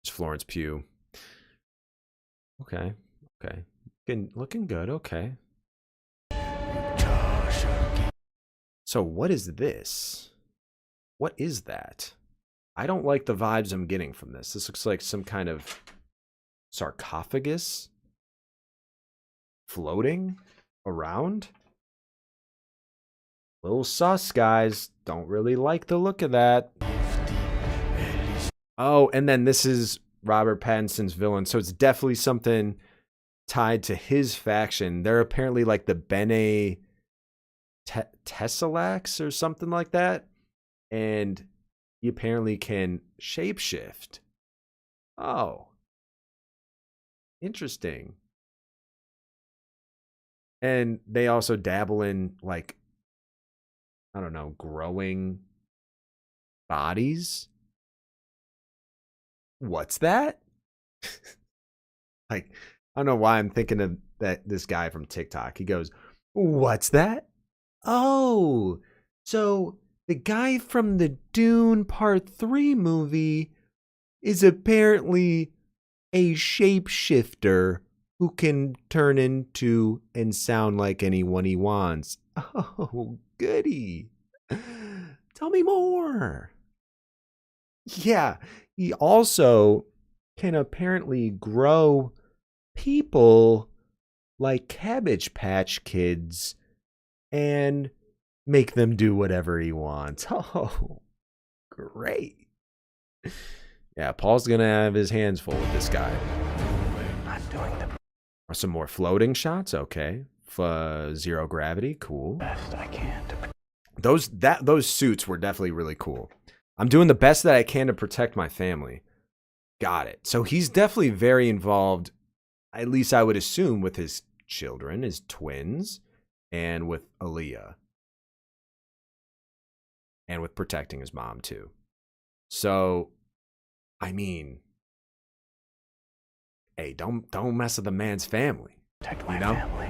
It's Florence Pugh. Okay. Looking good. Okay. So what is this? What is that? I don't like the vibes I'm getting from this. This looks like some kind of sarcophagus floating around. Little sus, guys. Don't really like the look of that. Oh, and then this is Robert Pattinson's villain. So it's definitely something tied to his faction. They're apparently like the Bene Tesselax or something like that. And he apparently can shapeshift. Oh. Interesting. And they also dabble in, like, I don't know, growing bodies. What's that? Like, I don't know why I'm thinking of this guy from TikTok. He goes, "What's that? Oh, so the guy from the Dune Part 3 movie is apparently a shapeshifter who can turn into and sound like anyone he wants. Oh, goody. Tell me more." Yeah, he also can apparently grow people like Cabbage Patch Kids and make them do whatever he wants. Oh, great. Yeah, Paul's going to have his hands full with this guy. I'm doing the Some more floating shots. Okay. Zero gravity. Cool. best I can to Those suits were definitely really cool. I'm doing the best that I can to protect my family. Got it. So he's definitely very involved, at least I would assume, with his children, his twins, and with Aaliyah. And with protecting his mom, too. So I mean, hey, don't mess with the man's family. Protect my family.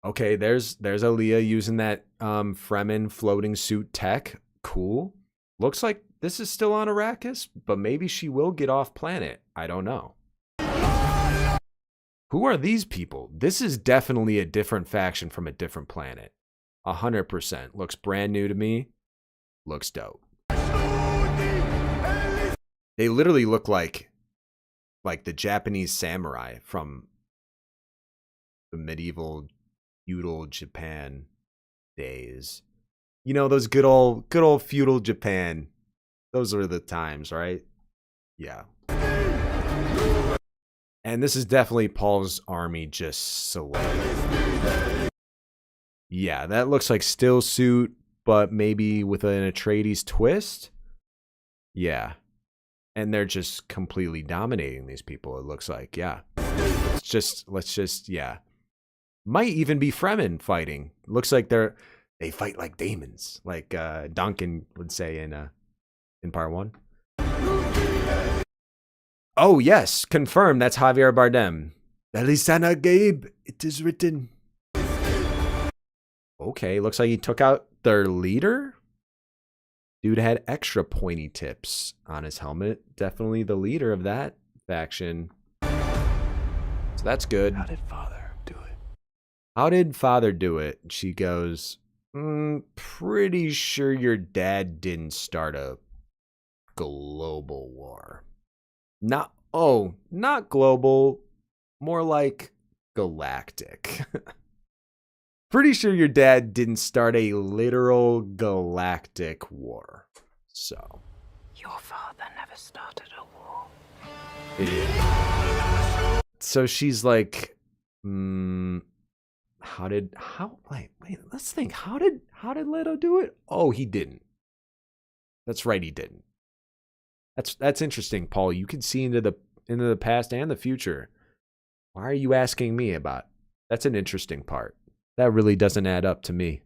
Okay, there's Aaliyah using that Fremen floating suit tech. Cool. Looks like this is still on Arrakis, but maybe she will get off planet. I don't know. Who are these people? This is definitely a different faction from a different planet. 100%. Looks brand new to me. Looks dope. They literally look like the Japanese samurai from the medieval feudal Japan days. You know, those good old feudal Japan. Those are the times, right? Yeah. And this is definitely Paul's army just selected. Yeah, that looks like still suit, but maybe with an Atreides twist. Yeah. And they're just completely dominating these people, it looks like. Yeah. Let's just, yeah. Might even be Fremen fighting. Looks like they fight like demons, like Duncan would say in part 1. Oh yes, confirmed. That's Javier Bardem. Elisana Gabe, it is written. Okay, looks like he took out their leader. Dude had extra pointy tips on his helmet. Definitely the leader of that faction. So that's good. How did Father do it? How did Father do it? She goes, pretty sure your dad didn't start a global war. Not global, more like galactic. Pretty sure your dad didn't start a literal galactic war. So. Your father never started a war. Yeah. So she's like, let's think. How did Leto do it? Oh, he didn't. That's right, he didn't. That's interesting, Paul. You can see into the past and the future. Why are you asking me about? That's an interesting part. That really doesn't add up to me.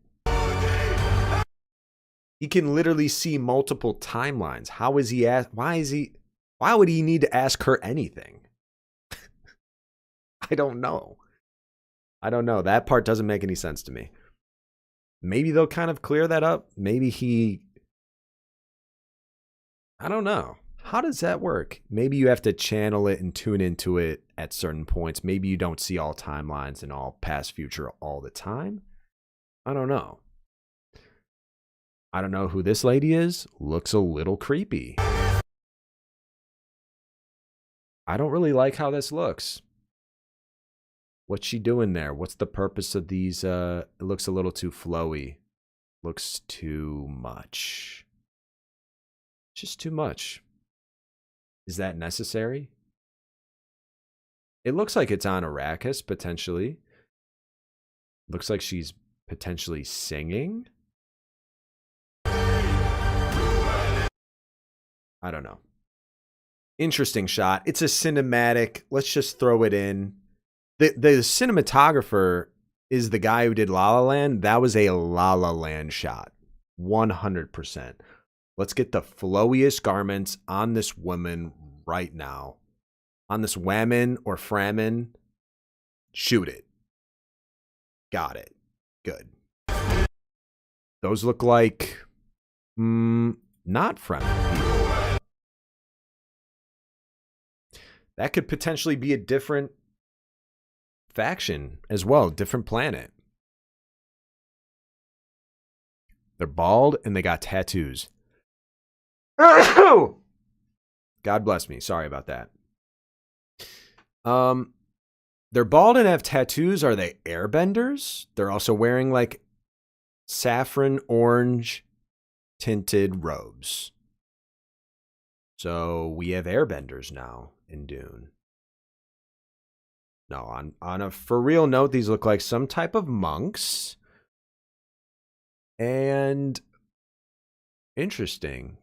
He can literally see multiple timelines. How is he why would he need to ask her anything? I don't know. That part doesn't make any sense to me. Maybe they'll kind of clear that up. Maybe I don't know. How does that work? Maybe you have to channel it and tune into it at certain points. Maybe you don't see all timelines and all past, future all the time. I don't know. I don't know who this lady is. Looks a little creepy. I don't really like how this looks. What's she doing there? What's the purpose of these? It looks a little too flowy. Looks too much. Just too much. Is that necessary? It looks like it's on Arrakis, potentially. Looks like she's potentially singing. I don't know. Interesting shot. It's a cinematic. Let's just throw it in. The cinematographer is the guy who did La La Land. That was a La La Land shot. 100%. Let's get the flowiest garments on this woman right now. On this whammon or framin. Shoot it. Got it. Good. Those look like not framin people. That could potentially be a different faction as well. Different planet. They're bald and they got tattoos. God bless me. Sorry about that. They're bald and have tattoos. Are they airbenders? They're also wearing like saffron orange tinted robes. So we have airbenders now in Dune. No, on a for real note, these look like some type of monks. And interesting.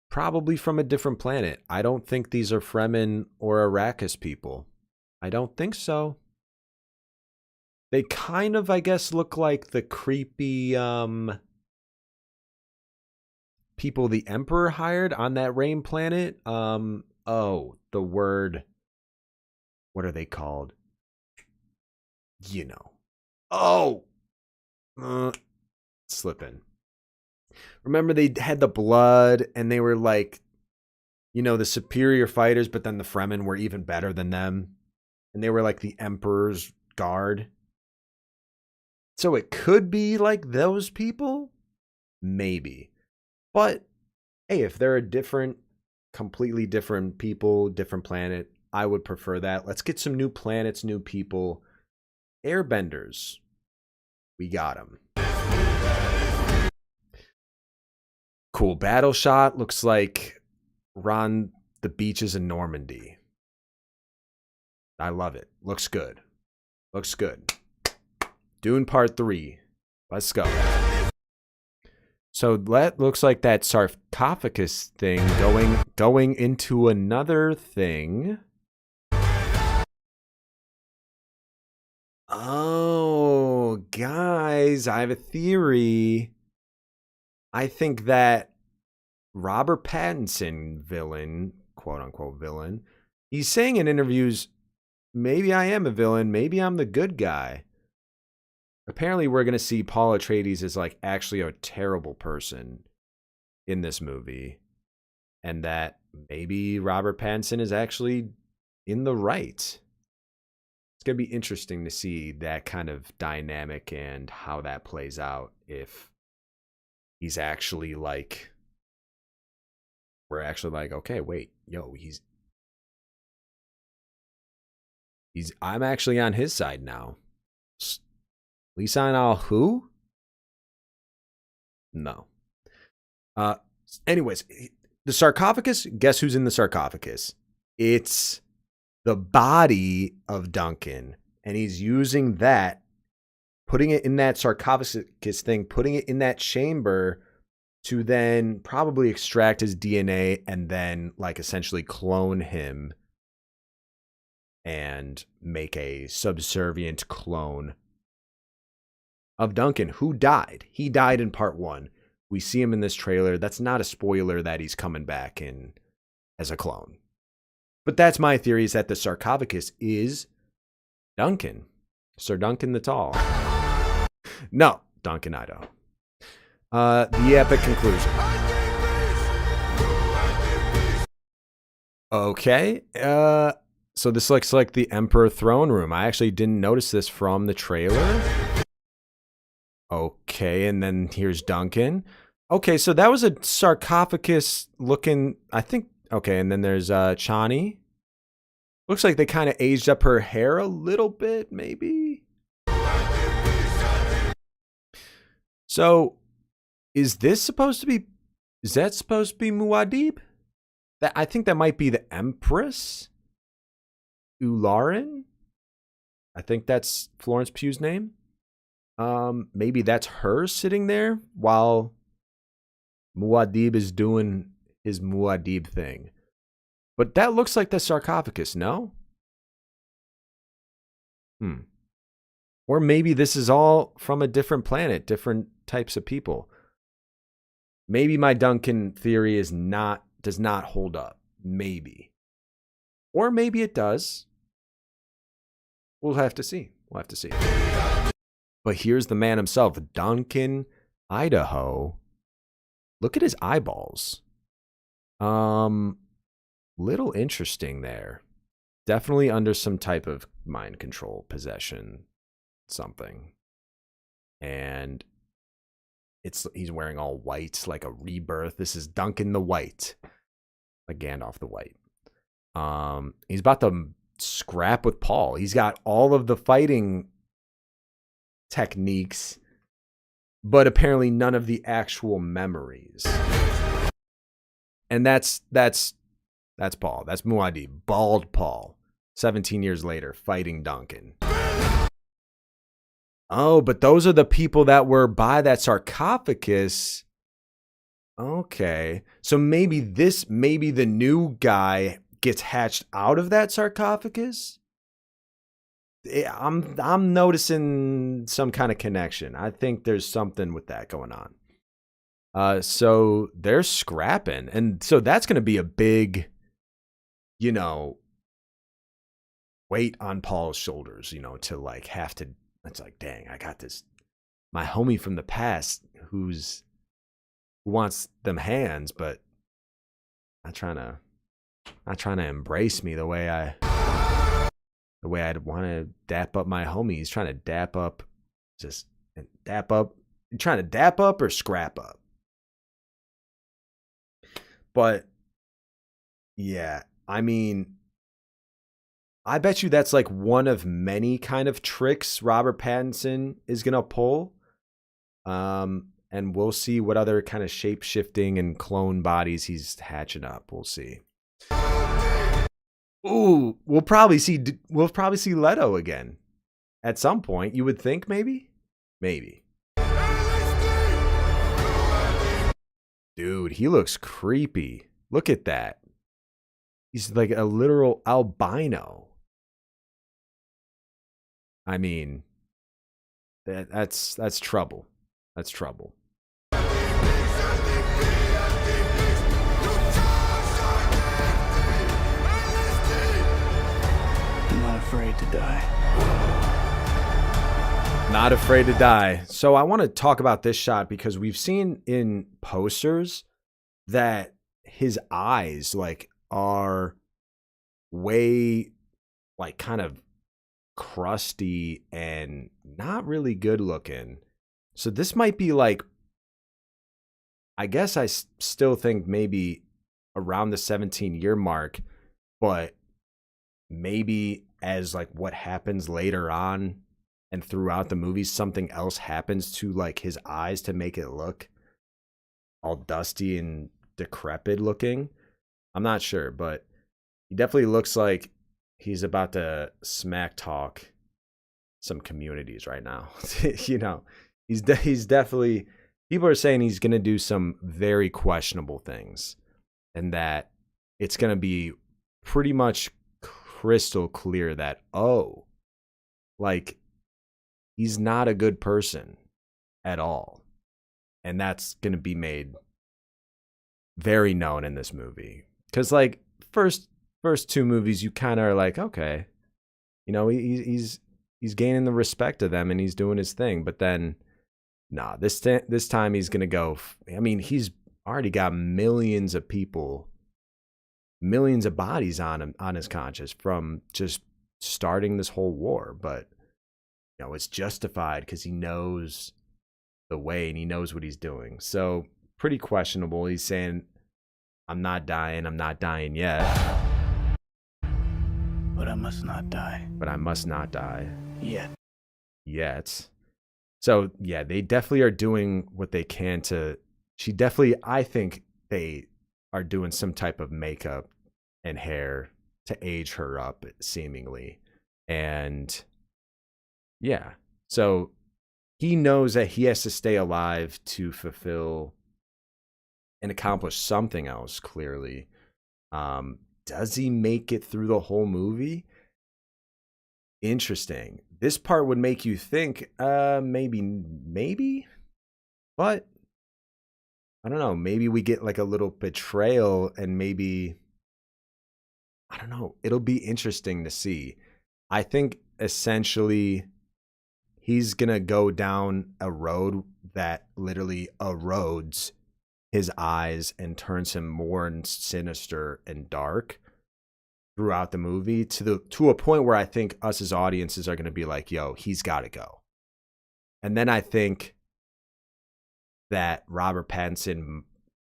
Probably from a different planet. I don't think these are Fremen or Arrakis people. I don't think so. They kind of, I guess, look like the creepy, people the Emperor hired on that rain planet. Oh, the word. What are they called? You know. Oh! Slipping. Remember they had the blood and they were like, you know, the superior fighters, but then the Fremen were even better than them. And they were like the Emperor's guard. So it could be like those people? Maybe. But, hey, if they're a different, completely different people, different planet, I would prefer that. Let's get some new planets, new people. Airbenders. We got them. Cool battle shot. Looks like we're on the beaches in Normandy. I love it. Looks good. Looks good. Dune Part 3. Let's go. So that looks like that sarcophagus thing going into another thing. Oh, guys, I have a theory. I think that Robert Pattinson villain, quote unquote villain, he's saying in interviews, maybe I am a villain, maybe I'm the good guy. Apparently we're going to see Paul Atreides as like actually a terrible person in this movie. And that maybe Robert Pattinson is actually in the right. It's going to be interesting to see that kind of dynamic and how that plays out. If he's actually like, we're actually like, okay, wait, yo, I'm actually on his side now. Lisan al who? No. Anyways, the sarcophagus, guess who's in the sarcophagus? It's the body of Duncan. And he's using that, putting it in that sarcophagus thing, putting it in that chamber to then probably extract his DNA and then like essentially clone him and make a subservient clone of Duncan, who died. He died in part 1. We see him in this trailer. That's not a spoiler that he's coming back in as a clone. But that's my theory, is that the sarcophagus is Duncan. Sir Duncan the Tall. No, Duncan Idaho. The epic conclusion. Okay. So this looks like the Emperor throne room. I actually didn't notice this from the trailer. Okay, and then here's Duncan. Okay, so that was a sarcophagus looking, I think. Okay, and then there's Chani. Looks like they kind of aged up her hair a little bit, maybe. So, is that supposed to be Muad'Dib? I think that might be the Empress Ularin. I think that's Florence Pugh's name. Maybe that's her sitting there while Muad'Dib is doing his Muad'Dib thing. But that looks like the sarcophagus, no? Or maybe this is all from a different planet, different types of people. Maybe my Duncan theory does not hold up. Maybe. Or maybe it does. We'll have to see. But here's the man himself, Duncan Idaho. Look at his eyeballs. Little interesting there. Definitely under some type of mind control, possession, something. And he's wearing all white, like a rebirth. This is Duncan the White. Like Gandalf the White. He's about to scrap with Paul. He's got all of the fighting techniques, but apparently none of the actual memories. And that's Paul. That's Muad'Dib. Bald Paul. 17 years later, fighting Duncan. Oh, but those are the people that were by that sarcophagus. Okay. So maybe the new guy gets hatched out of that sarcophagus? I'm noticing some kind of connection. I think there's something with that going on. So they're scrapping. And so that's going to be a big, you know, weight on Paul's shoulders, you know, to like have to, it's like, dang, I got this, my homie from the past who wants them hands, but not trying to embrace me the way I'd want to dap up my homie. He's trying to dap up, you trying to dap up or scrap up? But yeah, I mean, I bet you that's like one of many kind of tricks Robert Pattinson is going to pull. And we'll see what other kind of shape-shifting and clone bodies he's hatching up. We'll see. Ooh, we'll probably see Leto again at some point. You would think maybe. Dude, he looks creepy. Look at that. He's like a literal albino. I mean, that's trouble. That's trouble. I'm not afraid to die. Not afraid to die. So I want to talk about this shot because we've seen in posters that his eyes like are way like kind of crusty and not really good looking. So this might be like, I guess I still think maybe around the 17-year mark, but maybe as like what happens later on and throughout the movie, something else happens to like his eyes to make it look all dusty and decrepit looking. I'm not sure, but he definitely looks like he's about to smack talk some communities right now. You know, he's definitely, people are saying he's going to do some very questionable things and that it's going to be pretty much crystal clear that, oh, like he's not a good person at all. And that's going to be made very known in this movie. Because like first two movies, you kind of are like, okay, you know, he's gaining the respect of them and he's doing his thing. But then, nah, this time he's gonna go. I mean, he's already got millions of people, millions of bodies on his conscience from just starting this whole war. But you know, it's justified because he knows the way and he knows what he's doing. So pretty questionable. He's saying, I'm not dying yet. But I must not die. Yet. So, yeah, they definitely are doing what they can to... I think they are doing some type of makeup and hair to age her up, seemingly. And, yeah. So, he knows that he has to stay alive to fulfill and accomplish something else, clearly. Does he make it through the whole movie? Interesting. This part would make you think, maybe, but I don't know. Maybe we get like a little betrayal and maybe, I don't know. It'll be interesting to see. I think essentially he's going to go down a road that literally erodes his eyes and turns him more sinister and dark throughout the movie to a point where I think us as audiences are going to be like, yo, he's got to go. And then I think that Robert Pattinson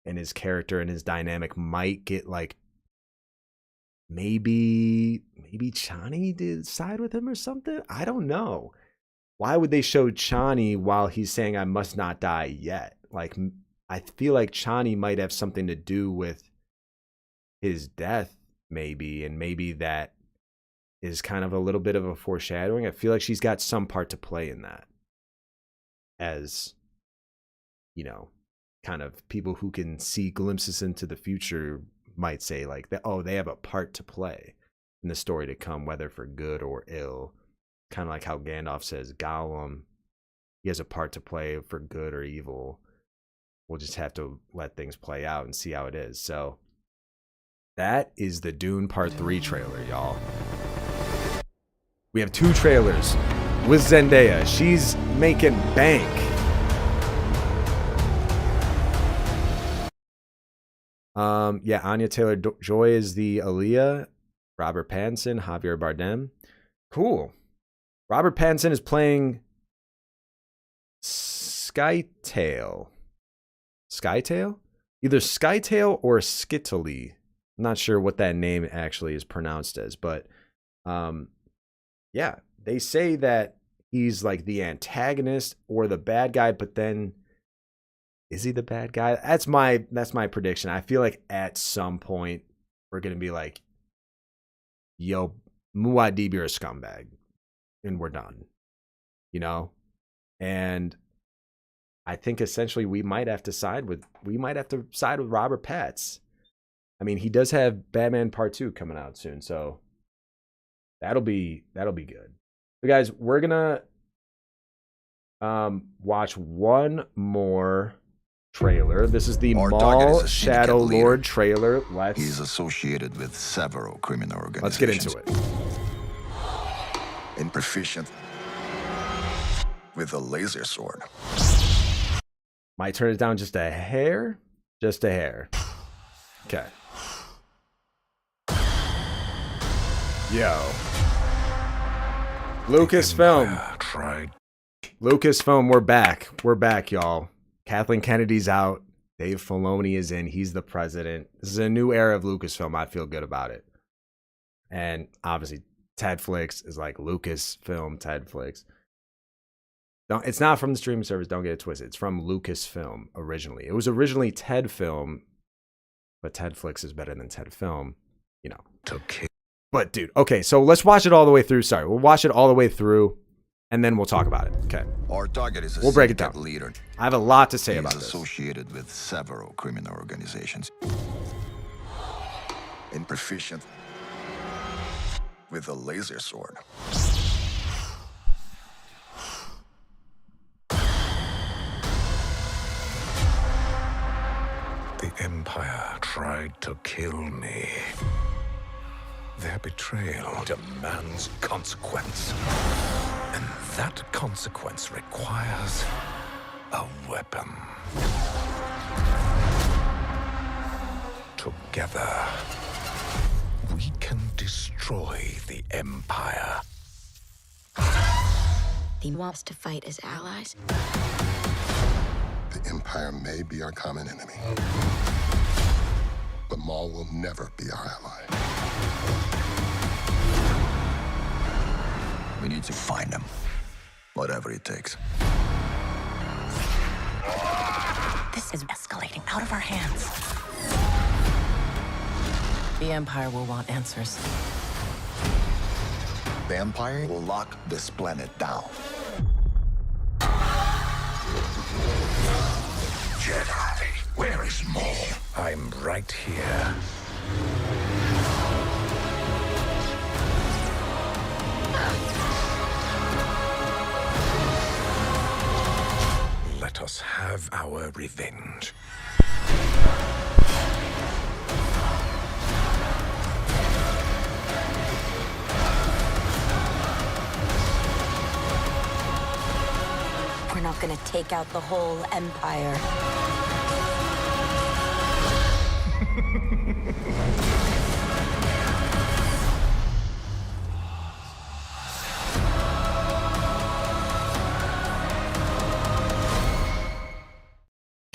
and his character and his dynamic might get like maybe Chani to side with him or something. I don't know. Why would they show Chani while he's saying I must not die yet? Like, I feel like Chani might have something to do with his death, maybe, and maybe that is kind of a little bit of a foreshadowing. I feel like she's got some part to play in that, as, you know, kind of people who can see glimpses into the future might say like that. Oh, they have a part to play in the story to come, whether for good or ill. Kind of like how Gandalf says Gollum, he has a part to play for good or evil. we'll just have to let things play out and see how it is. So that is the Dune Part 3 trailer, y'all. We have 2 trailers with Zendaya. She's making bank. Yeah, Anya Taylor-Joy is the Aaliyah. Robert Pattinson, Javier Bardem. Cool. Robert Pattinson is playing Skytail. Skytail? Either Skytail or Skittily. I'm not sure what that name actually is pronounced as, but yeah, they say that he's like the antagonist or the bad guy, but then is he the bad guy? That's my prediction. I feel like at some point we're gonna be like, yo, Muad'Dib, you're a scumbag, and we're done. You know? And I think essentially we might have to side with Robert Pattinson. I mean, he does have Batman Part 2 coming out soon, so that'll be good. But guys, we're gonna watch one more trailer. This is the Maul Shadow Lord trailer. He's associated with several criminal organizations. Let's get into it. And proficient with a laser sword. Might turn it down just a hair. Just a hair. Okay. Yo. Lucasfilm. Lucasfilm, we're back. We're back, y'all. Kathleen Kennedy's out. Dave Filoni is in. He's the president. This is a new era of Lucasfilm. I feel good about it. And obviously, Tedflix is like Lucasfilm, Tedflix. It's not from the streaming service. Don't get it twisted. It's from Lucasfilm originally. It was originally Tedfilm, but Tedflix is better than Tedfilm. You know. But dude, okay, so let's watch it all the way through. Sorry, we'll watch it all the way through, and then we'll talk about it. Okay. Our target is a we'll break it down. Leader. I have a lot to say He's about this. Associated with several criminal organizations. And proficient with a laser sword. The Empire tried to kill me. Their betrayal demands consequence. And that consequence requires a weapon. Together, we can destroy the Empire. He wants to fight as allies. The Empire may be our common enemy, but Maul will never be our ally. We need to find him, whatever it takes. This is escalating out of our hands. The Empire will want answers. The Empire will lock this planet down. Jedi, where is Maul? I'm right here. Let us have our revenge. We're not gonna take out the whole Empire.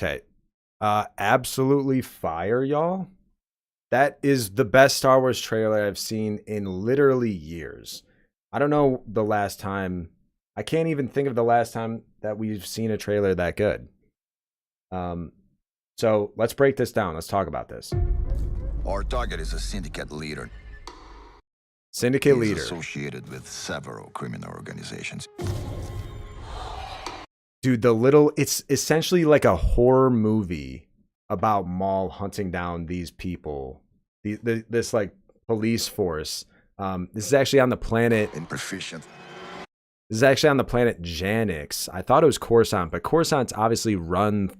Okay. Absolutely fire, y'all. That is the best Star Wars trailer I've seen in literally years. I don't know the last time. I can't even think of the last time that we've seen a trailer that good. So let's break this down. Let's talk about this. Our target is a syndicate leader. Syndicate He's leader. Associated with several criminal organizations. Dude, it's essentially like a horror movie about Maul hunting down these people. This like police force. This is actually on the planet. Proficient. This is actually on the planet Janix. I thought it was Coruscant, but Coruscant's obviously run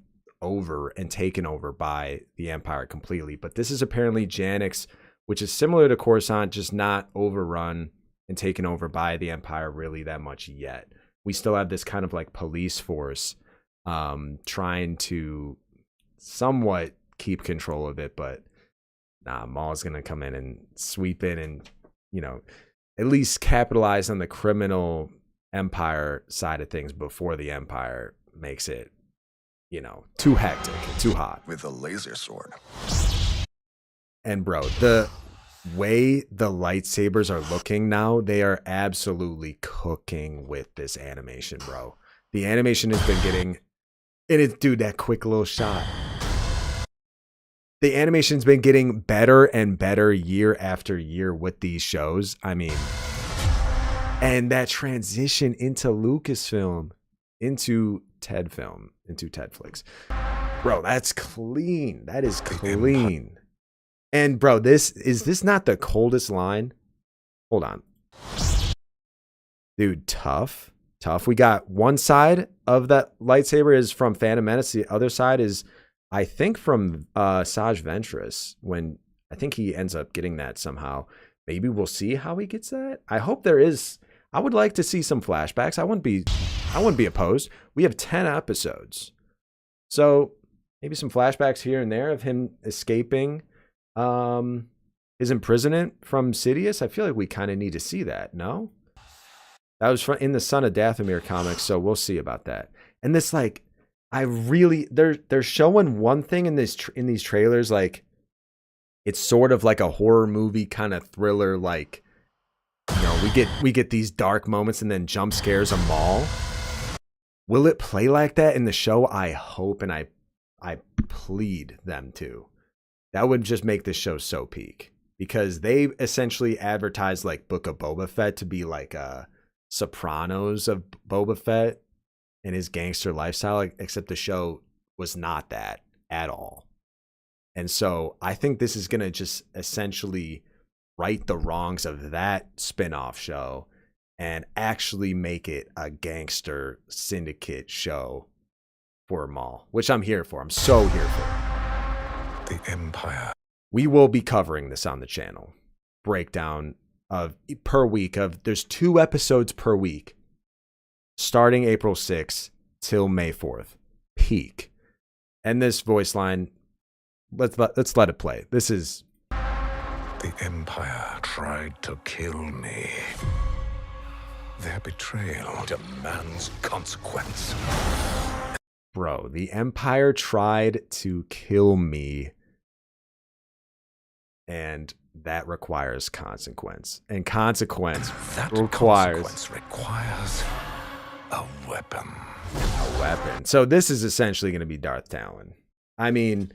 over and taken over by the Empire completely. But this is apparently Janix, which is similar to Coruscant, just not overrun and taken over by the Empire really that much yet. We still have this kind of like police force trying to somewhat keep control of it, but nah, Maul's gonna come in and sweep in and, you know, at least capitalize on the criminal Empire side of things before the Empire makes it, you know, too hectic and too hot. With a laser sword. And bro, the way the lightsabers are looking now, they are absolutely cooking with this animation, bro. The animation has been getting, and it's, dude, that quick little shot. The animation's been getting better and better year after year with these shows. I mean, and that transition into Lucasfilm, into Ted Film, into Ted Flicks. Bro, that's clean. That is clean. And bro, is this not the coldest line? Hold on. Dude, tough. We got one side of that lightsaber is from Phantom Menace. The other side is, I think, from Saj Ventress, when I think he ends up getting that somehow. Maybe we'll see how he gets that. I hope there is. I would like to see some flashbacks. I wouldn't be opposed. We have 10 episodes. So maybe some flashbacks here and there of him escaping his imprisonment from Sidious. I feel like we kind of need to see that, no? That was in the Son of Dathomir comics, so we'll see about that. And this, like, I really, they're showing one thing in these trailers, like it's sort of like a horror movie kind of thriller, like, you know, we get these dark moments and then jump scares a Maul. Will it play like that in the show? I hope, and I plead them to. That would just make this show so peak, because they essentially advertised like Book of Boba Fett to be like a Sopranos of Boba Fett and his gangster lifestyle, except the show was not that at all. And so I think this is going to just essentially right the wrongs of that spin-off show and actually make it a gangster syndicate show for Maul, which I'm here for. I'm so here for. The Empire. We will be covering this on the channel. Breakdown of per week of, there's 2 episodes per week starting April 6th till May 4th. Peak. And this voice line, let's let it play. This is... The Empire tried to kill me. Their betrayal demands consequence. Bro, the Empire tried to kill me, and that requires consequence. And consequence requires a weapon. A weapon. So this is essentially going to be Darth Talon. I mean,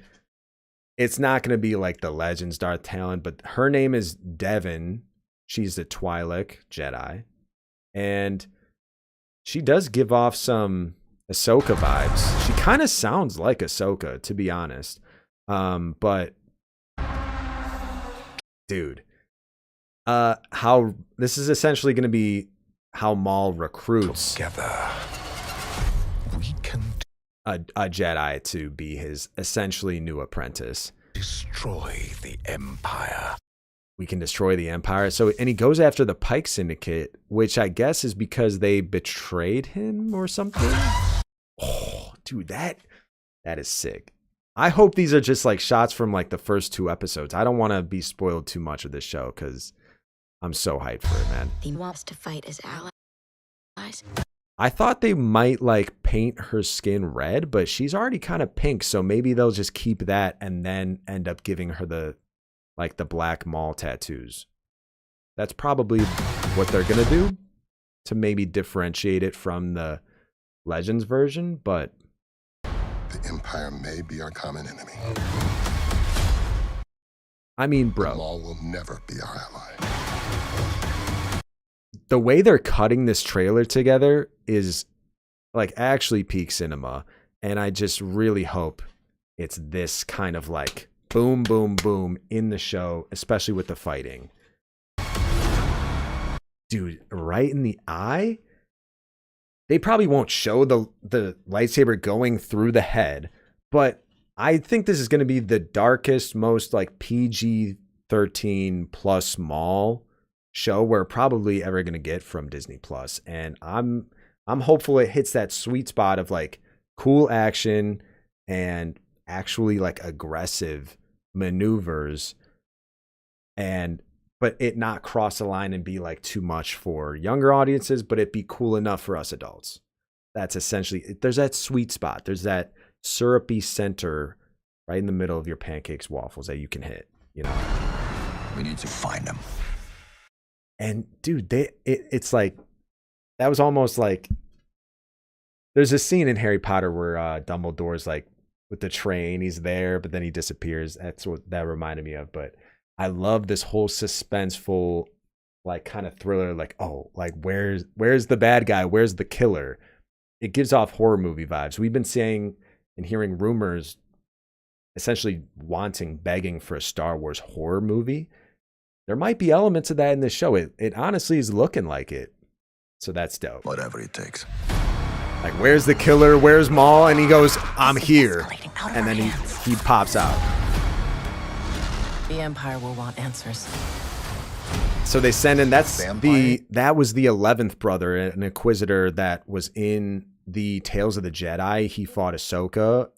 it's not going to be like the Legends Darth Talon, but her name is Devin. She's the Twi'lek Jedi. And she does give off some Ahsoka vibes. She kind of sounds like Ahsoka, to be honest. But dude, how this is essentially going to be how Maul recruits together. We can a Jedi to be his essentially new apprentice. Destroy the Empire. We can destroy the Empire. So, and he goes after the Pike Syndicate, which I guess is because they betrayed him or something. Oh, dude, that is sick. I hope these are just like shots from like the first 2 episodes. I don't want to be spoiled too much of this show because I'm so hyped for it, man. He wants to fight his allies. I thought they might like paint her skin red, but she's already kind of pink, so maybe they'll just keep that and then end up giving her the black Maul tattoos. That's probably what they're gonna do to maybe differentiate it from the Legends version, but the Empire may be our common enemy. I mean, bro, Maul will never be our ally. The way they're cutting this trailer together is like actually peak cinema, and I just really hope it's this kind of like boom, boom, boom in the show, especially with the fighting. Dude, right in the eye? They probably won't show the lightsaber going through the head, But I think this is going to be the darkest, most like PG-13 plus Maul show we're probably ever going to get from Disney Plus. And I'm hopeful it hits that sweet spot of like cool action and actually like aggressive maneuvers, but it not cross the line and be like too much for younger audiences, but it be cool enough for us adults. That's essentially, there's that sweet spot. There's that syrupy center right in the middle of your pancakes, waffles that you can hit, you know? We need to find them. And dude, it's like, that was almost like, there's a scene in Harry Potter where Dumbledore's like with the train, he's there, but then he disappears. That's what that reminded me of. But I love this whole suspenseful, like kind of thriller, like, oh, like where's the bad guy? Where's the killer? It gives off horror movie vibes. We've been seeing and hearing rumors essentially begging for a Star Wars horror movie. There might be elements of that in this show. It honestly is looking like it. So that's dope. Whatever it takes. Like, where's the killer? Where's Maul? And he goes, I'm here. And then he pops out. The Empire will want answers. So they send in, that was the 11th brother, an Inquisitor that was in the Tales of the Jedi. He fought Ahsoka,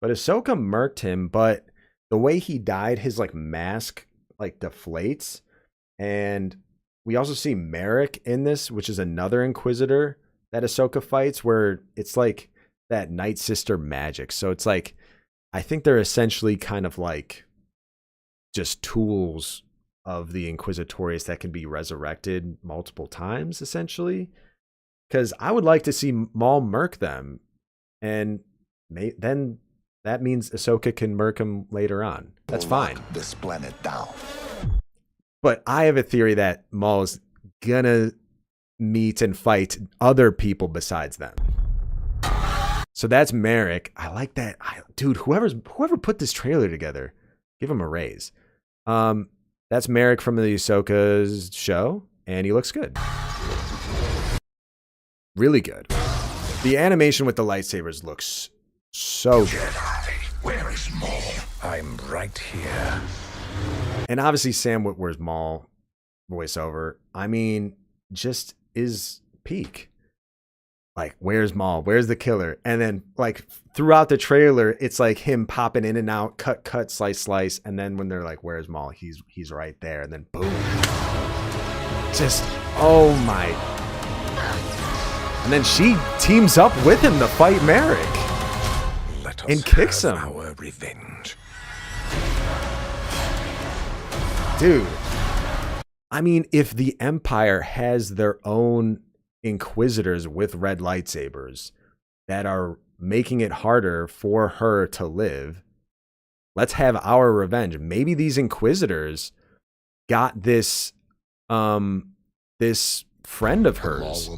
but Ahsoka murked him, but the way he died, his like mask like deflates. And we also see Merrick in this, which is another Inquisitor that Ahsoka fights, where it's like that Night Sister magic. So it's like, I think they're essentially kind of like just tools of the Inquisitorius that can be resurrected multiple times, essentially. Because I would like to see Maul murk them, and then that means Ahsoka can murk him later on. That's fine. This planet down. But I have a theory that Maul is gonna meet and fight other people besides them. So that's Merrick. I like that. Dude, whoever put this trailer together, give him a raise. That's Merrick from the Ahsoka's show, and he looks good. Really good. The animation with the lightsabers looks so good. Jedi, where is Maul? I'm right here. And obviously Sam Witwer's Maul voiceover, I mean, just is peak. Like, where's Maul? Where's the killer? And then like throughout the trailer, it's like him popping in and out, cut, slice. And then when they're like, where's Maul? He's right there. And then boom. Just, oh my. And then she teams up with him to fight Merrick. And kicks him. Our revenge. Dude. I mean, if the Empire has their own Inquisitors with red lightsabers that are making it harder for her to live, let's have our revenge. Maybe these Inquisitors got this this friend of hers.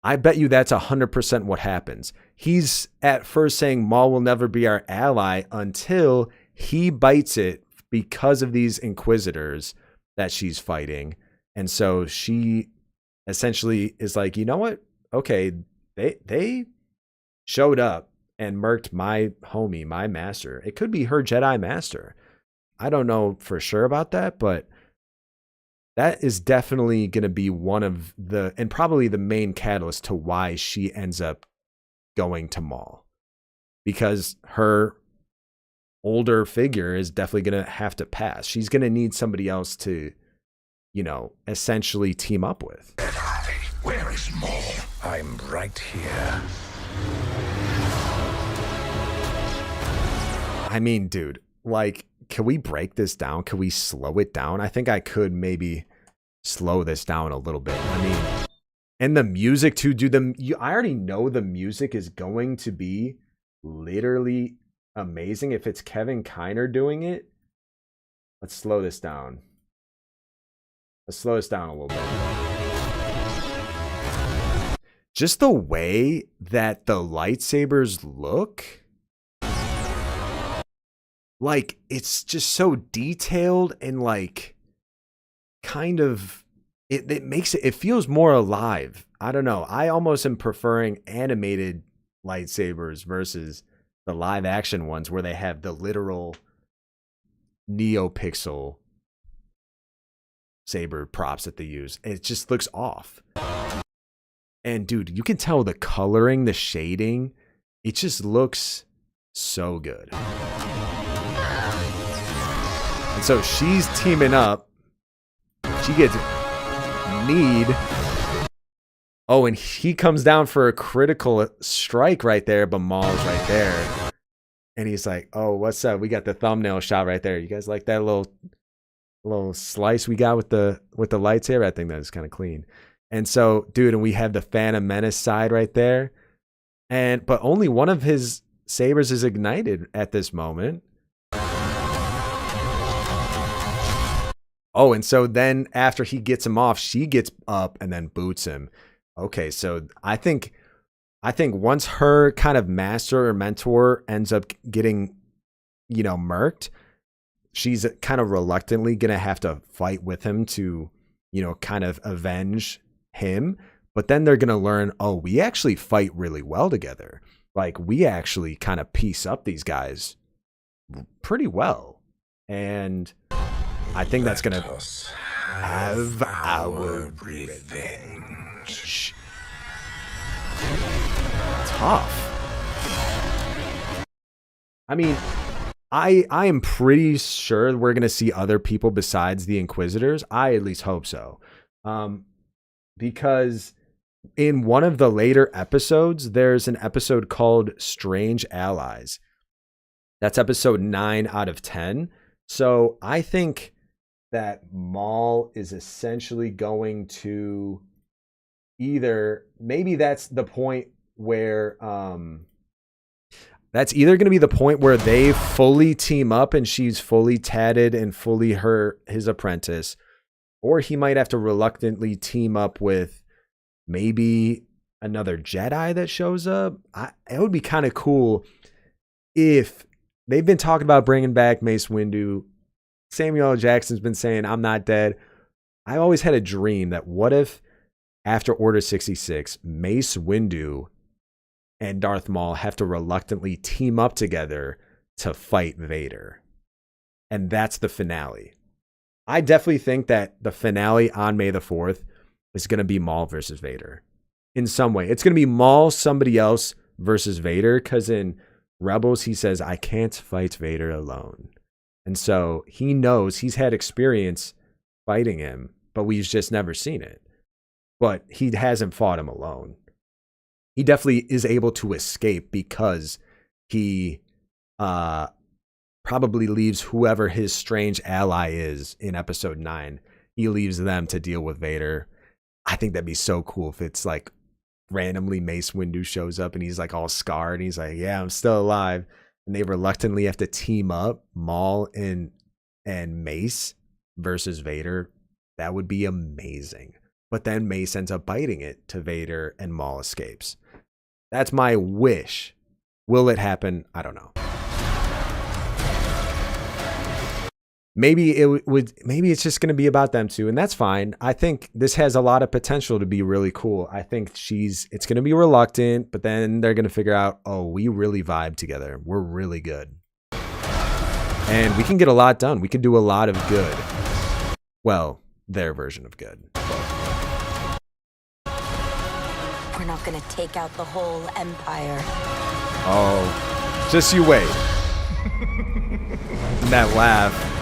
I bet you that's 100% what happens. He's at first saying Maul will never be our ally until he bites it because of these Inquisitors that she's fighting. And so she essentially is like, you know what? Okay, they showed up and murked my homie, my master. It could be her Jedi master. I don't know for sure about that, but that is definitely going to be one of the, and probably the main catalyst to why she ends up going to Maul. Because her older figure is definitely going to have to pass. She's going to need somebody else to, you know, essentially team up with. Where is Maul? I'm right here. I mean, dude, like, can we break this down? Can we slow it down? I think I could maybe slow this down a little bit. I mean, and the music too, dude, I already know the music is going to be literally amazing if it's Kevin Kiner doing it. Let's slow this down. Let's slow this down a little bit. Just the way that the lightsabers look, like, it's just so detailed and like kind of it makes it feels more alive. I don't know. I almost am preferring animated lightsabers versus the live action ones where they have the literal NeoPixel saber props that they use. It just looks off. And dude, you can tell the coloring, the shading, it just looks so good. And so she's teaming up. She gets Need. Oh, and he comes down for a critical strike right there, but Maul's right there. And he's like, oh, what's up? We got the thumbnail shot right there. You guys like that little slice we got with the lightsaber? I think that is kind of clean. And so, dude, and we have the Phantom Menace side right there. But only one of his sabers is ignited at this moment. Oh, and so then after he gets him off, she gets up and then boots him. Okay, so I think once her kind of master or mentor ends up getting, murked, she's kind of reluctantly going to have to fight with him to, kind of avenge him. But then they're going to learn, oh, we actually fight really well together. Like, we actually kind of piece up these guys pretty well. And I think that's going to have our revenge. Tough. I mean, I am pretty sure we're going to see other people besides the Inquisitors. I at least hope so. Because in one of the later episodes, there's an episode called Strange Allies. That's episode 9 out of 10. So I think that Maul is essentially going to maybe that's the point where that's either going to be the point where they fully team up and she's fully tatted and fully his apprentice, or he might have to reluctantly team up with maybe another Jedi that shows up. It would be kind of cool if they've been talking about bringing back Mace Windu. Samuel L. Jackson's been saying, I'm not dead. I always had a dream that what if after Order 66, Mace Windu and Darth Maul have to reluctantly team up together to fight Vader. And that's the finale. I definitely think that the finale on May the 4th is going to be Maul versus Vader. In some way. It's going to be Maul, somebody else versus Vader, because in Rebels, he says, I can't fight Vader alone. And so he knows he's had experience fighting him, but we've just never seen it. But he hasn't fought him alone. He definitely is able to escape because he probably leaves whoever his strange ally is in episode 9. He leaves them to deal with Vader. I think that'd be so cool if it's like randomly Mace Windu shows up and he's like all scarred and he's like, yeah, I'm still alive. And they reluctantly have to team up, Maul and Mace versus Vader. That would be amazing. But then Mace ends up biting it to Vader and Maul escapes. That's my wish. Will it happen? I don't know. Maybe maybe it's just going to be about them two, and that's fine. I think this has a lot of potential to be really cool. I think it's going to be reluctant, but then they're going to figure out, oh, we really vibe together. We're really good. And we can get a lot done. We can do a lot of good. Well, their version of good. We're not gonna take out the whole Empire. Oh, just you wait. And that laugh.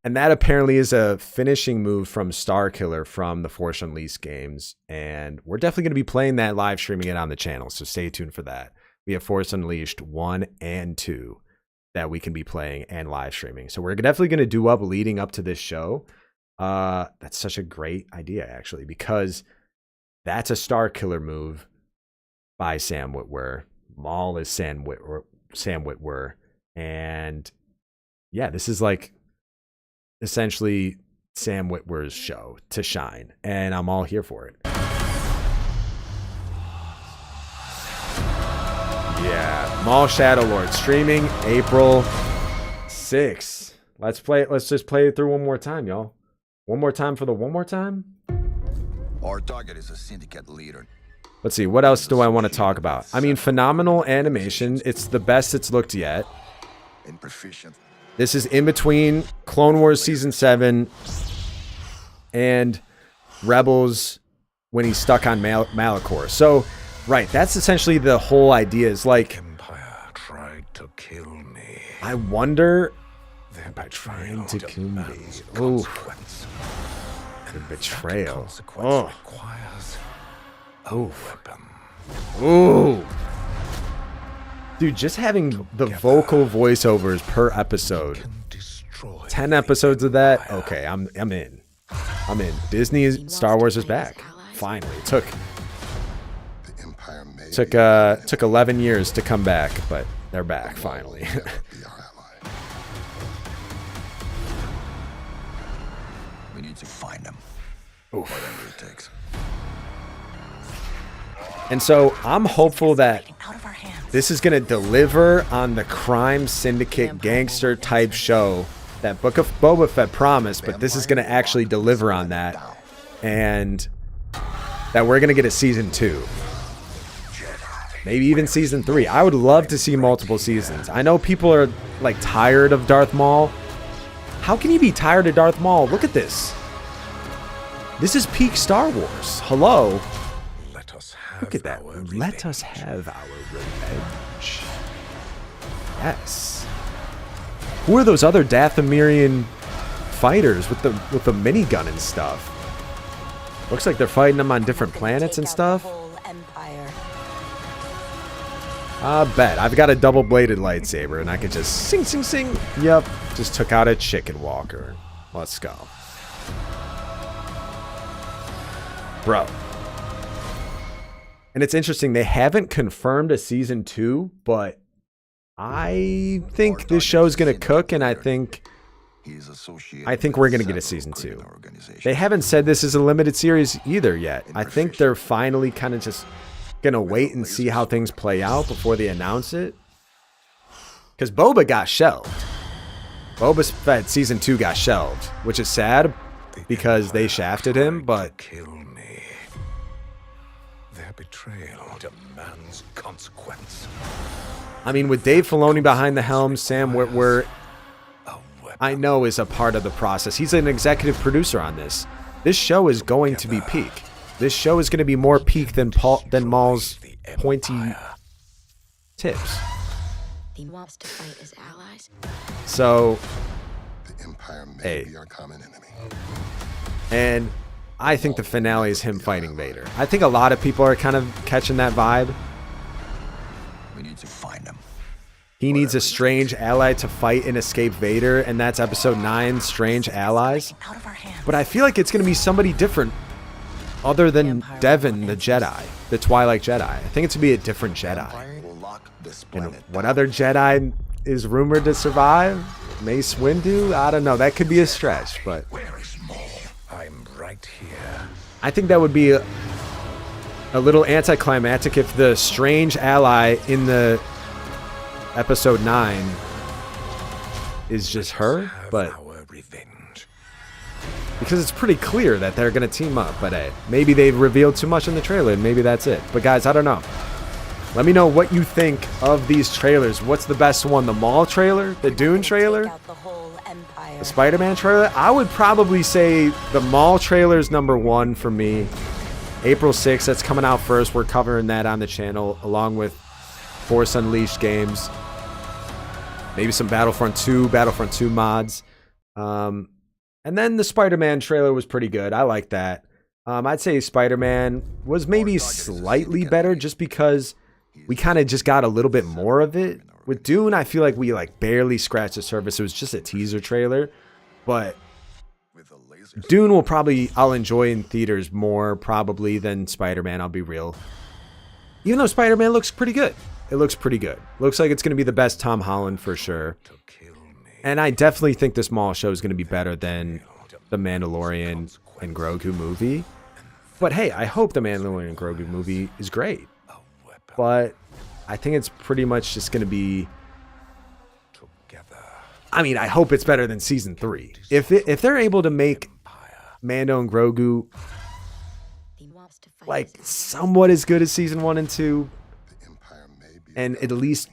And that apparently is a finishing move from Starkiller from the Force Unleashed games. And we're definitely going to be playing that, live streaming it on the channel. So stay tuned for that. We have Force Unleashed 1 and 2 that we can be playing and live streaming. So we're definitely going to do up leading up to this show. That's such a great idea, actually, because that's a Starkiller move by Sam Witwer. Maul is Sam Witwer. And yeah, this is like essentially Sam Witwer's show to shine, and I'm all here for it. Yeah, Maul Shadow Lord streaming April 6th. Let's play it. Let's just play it through one more time, y'all. One more time for the one more time. Our target is a syndicate leader. Let's see, what else do I want to talk about? I mean, phenomenal animation. It's the best it's looked yet. This is in between Clone Wars Season 7 and Rebels when he's stuck on Malachor. So, right, that's essentially the whole idea. Is like, Empire tried to kill me. I wonder... By trying to kill me. Oh, the betrayal. Oh. Ooh. Dude, just having the vocal voiceovers per episode. 10 episodes of that. Okay, I'm in. I'm in. Disney Star Wars is back. Finally. Took 11 years to come back, but they're back finally. We need to find them. Whatever it takes. And so I'm hopeful that this is going to deliver on the crime syndicate gangster type show that Book of Boba Fett promised, but this is going to actually deliver on that, and that we're going to get a season 2. Maybe even season 3. I would love to see multiple seasons. I know people are like tired of Darth Maul. How can you be tired of Darth Maul? Look at this. This is peak Star Wars. Hello. Look at that. Let us have our revenge. Yes. Who are those other Dathomirian fighters with the minigun and stuff? Looks like they're fighting them on different planets and stuff. I bet. I've got a double-bladed lightsaber, and I can just sing, sing, sing. Yep. Just took out a chicken walker. Let's go. Bro. And it's interesting, they haven't confirmed a season 2, but I think this show's going to cook, and I think we're going to get a season 2. They haven't said this is a limited series either yet. I think they're finally kind of just going to wait and see how things play out before they announce it. Because Boba got shelved. Boba Fett season 2 got shelved, which is sad because they shafted him, but... Betrayal demands consequence. I mean, with Dave Filoni behind the helm, Sam Witwer, I know, is a part of the process. He's an executive producer on this. This show is going to be peak. This show is going to be more peak than Maul's pointy tips. He wants to fight his allies. So, The Empire may be our common enemy. And I think the finale is him fighting Vader. I think a lot of people are kind of catching that vibe. We need to find him. He needs a strange ally to fight and escape Vader, and that's episode 9, Strange Allies. But I feel like it's going to be somebody different other than Devin, the Jedi, the Twilight Jedi. I think it's going to be a different Jedi. And what other Jedi is rumored to survive? Mace Windu? I don't know. That could be a stretch, but... Right here. I think that would be a little anticlimactic if the strange ally in the episode 9 is just her, but because it's pretty clear that they're going to team up, but hey, maybe they've revealed too much in the trailer and maybe that's it. But guys, I don't know. Let me know what you think of these trailers. What's the best one? The Maul trailer? The Dune trailer? The Spider-Man trailer? I would probably say the Maul trailer is #1 for me. April 6th, that's coming out first. We're covering that on the channel along with Force Unleashed games. Maybe some Battlefront 2 mods. And then the Spider-Man trailer was pretty good. I like that. I'd say Spider-Man was maybe slightly better just because we kind of just got a little bit more of it. With Dune, I feel like we barely scratched the surface. It was just a teaser trailer. But Dune I'll enjoy in theaters more probably than Spider-Man, I'll be real. Even though Spider-Man looks pretty good. It looks pretty good. Looks like it's going to be the best Tom Holland for sure. And I definitely think this Maul show is going to be better than the Mandalorian and Grogu movie. But hey, I hope the Mandalorian and Grogu movie is great. But I think it's pretty much just going to be... I mean, I hope it's better than season 3. If they're able to make Mando and Grogu like somewhat as good as season 1 and 2, and at least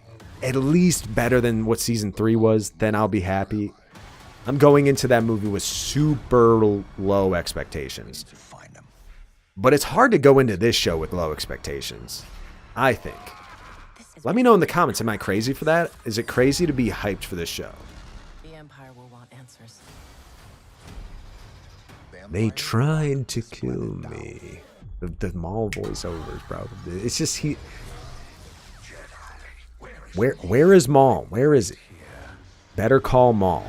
better than what season 3 was, then I'll be happy. I'm going into that movie with super low expectations. But it's hard to go into this show with low expectations, I think. Let me know in the comments, am I crazy for that? Is it crazy to be hyped for this show? The Empire will want answers. They tried to kill me. The Maul voiceovers, bro. It's just he. Where is Maul? Where is he? Better Call Maul.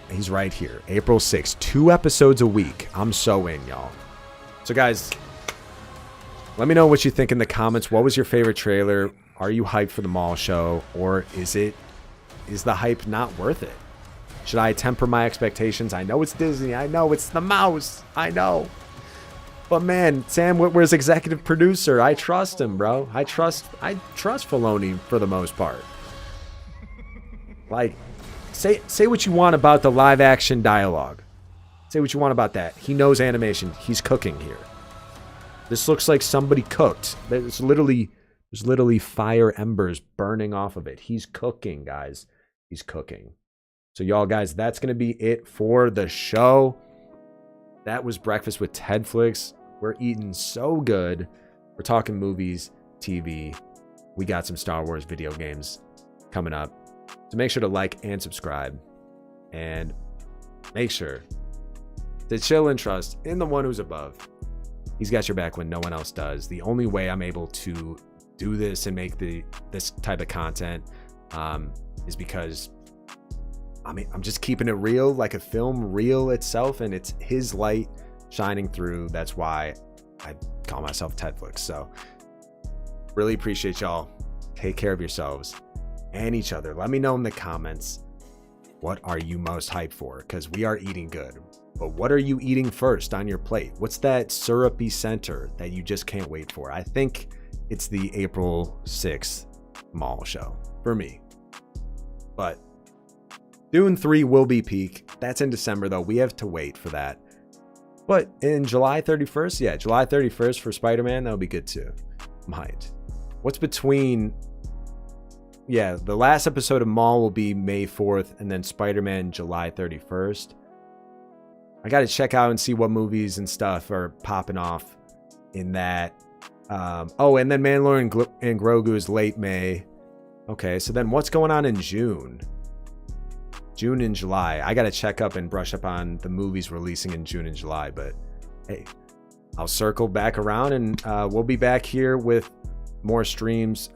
He's right here. April 6th. 2 episodes a week. I'm so in, y'all. So, guys, let me know what you think in the comments. What was your favorite trailer? Are you hyped for the Maul show? Or is the hype not worth it? Should I temper my expectations? I know it's Disney. I know it's the mouse. I know. But man, Sam Witwer's executive producer. I trust him, bro. I trust Filoni for the most part. Like, say what you want about the live action dialogue. Say what you want about that. He knows animation. He's cooking here. This looks like somebody cooked. There's literally fire embers burning off of it. He's cooking, guys. He's cooking. So y'all guys, that's going to be it for the show. That was Breakfast with Tedflix. We're eating so good. We're talking movies, TV. We got some Star Wars video games coming up. So make sure to like and subscribe. And make sure to chill and trust in the one who's above. He's got your back when no one else does. The only way I'm able to do this and make this type of content is because I'm just keeping it real, like a film real itself, and it's his light shining through. That's why I call myself Tedflix. So really appreciate y'all. Take care of yourselves and each other. Let me know in the comments, what are you most hyped for? Because we are eating good. But what are you eating first on your plate? What's that syrupy center that you just can't wait for? I think it's the April 6th Maul show for me. But Dune 3 will be peak. That's in December, though. We have to wait for that. But in July 31st, yeah, July 31st for Spider-Man, that'll be good too. Might. What's between... Yeah, the last episode of Maul will be May 4th, and then Spider-Man July 31st. I got to check out and see what movies and stuff are popping off in that. Oh, and then Mandalorian and Grogu is late May. Okay, so then what's going on in June? June and July. I got to check up and brush up on the movies releasing in June and July. But hey, I'll circle back around and we'll be back here with more streams.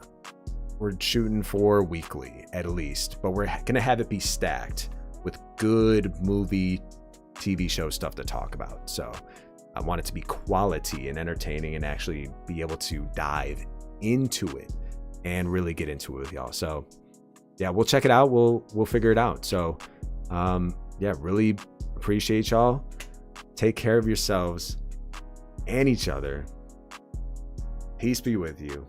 We're shooting for weekly at least, but we're going to have it be stacked with good movie, TV show stuff to talk about. So I want it to be quality and entertaining and actually be able to dive into it and really get into it with y'all. So yeah, we'll check it out. We'll figure it out. So yeah, really appreciate y'all. Take care of yourselves and each other. Peace be with you.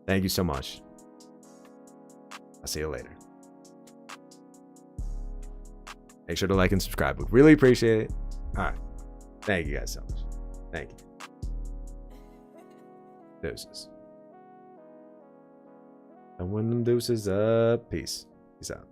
Thank you so much. I'll see you later. Make sure to like and subscribe. We really appreciate it. All right. Thank you guys so much. Thank you. Deuces. And when them deuces up. Peace. Peace out.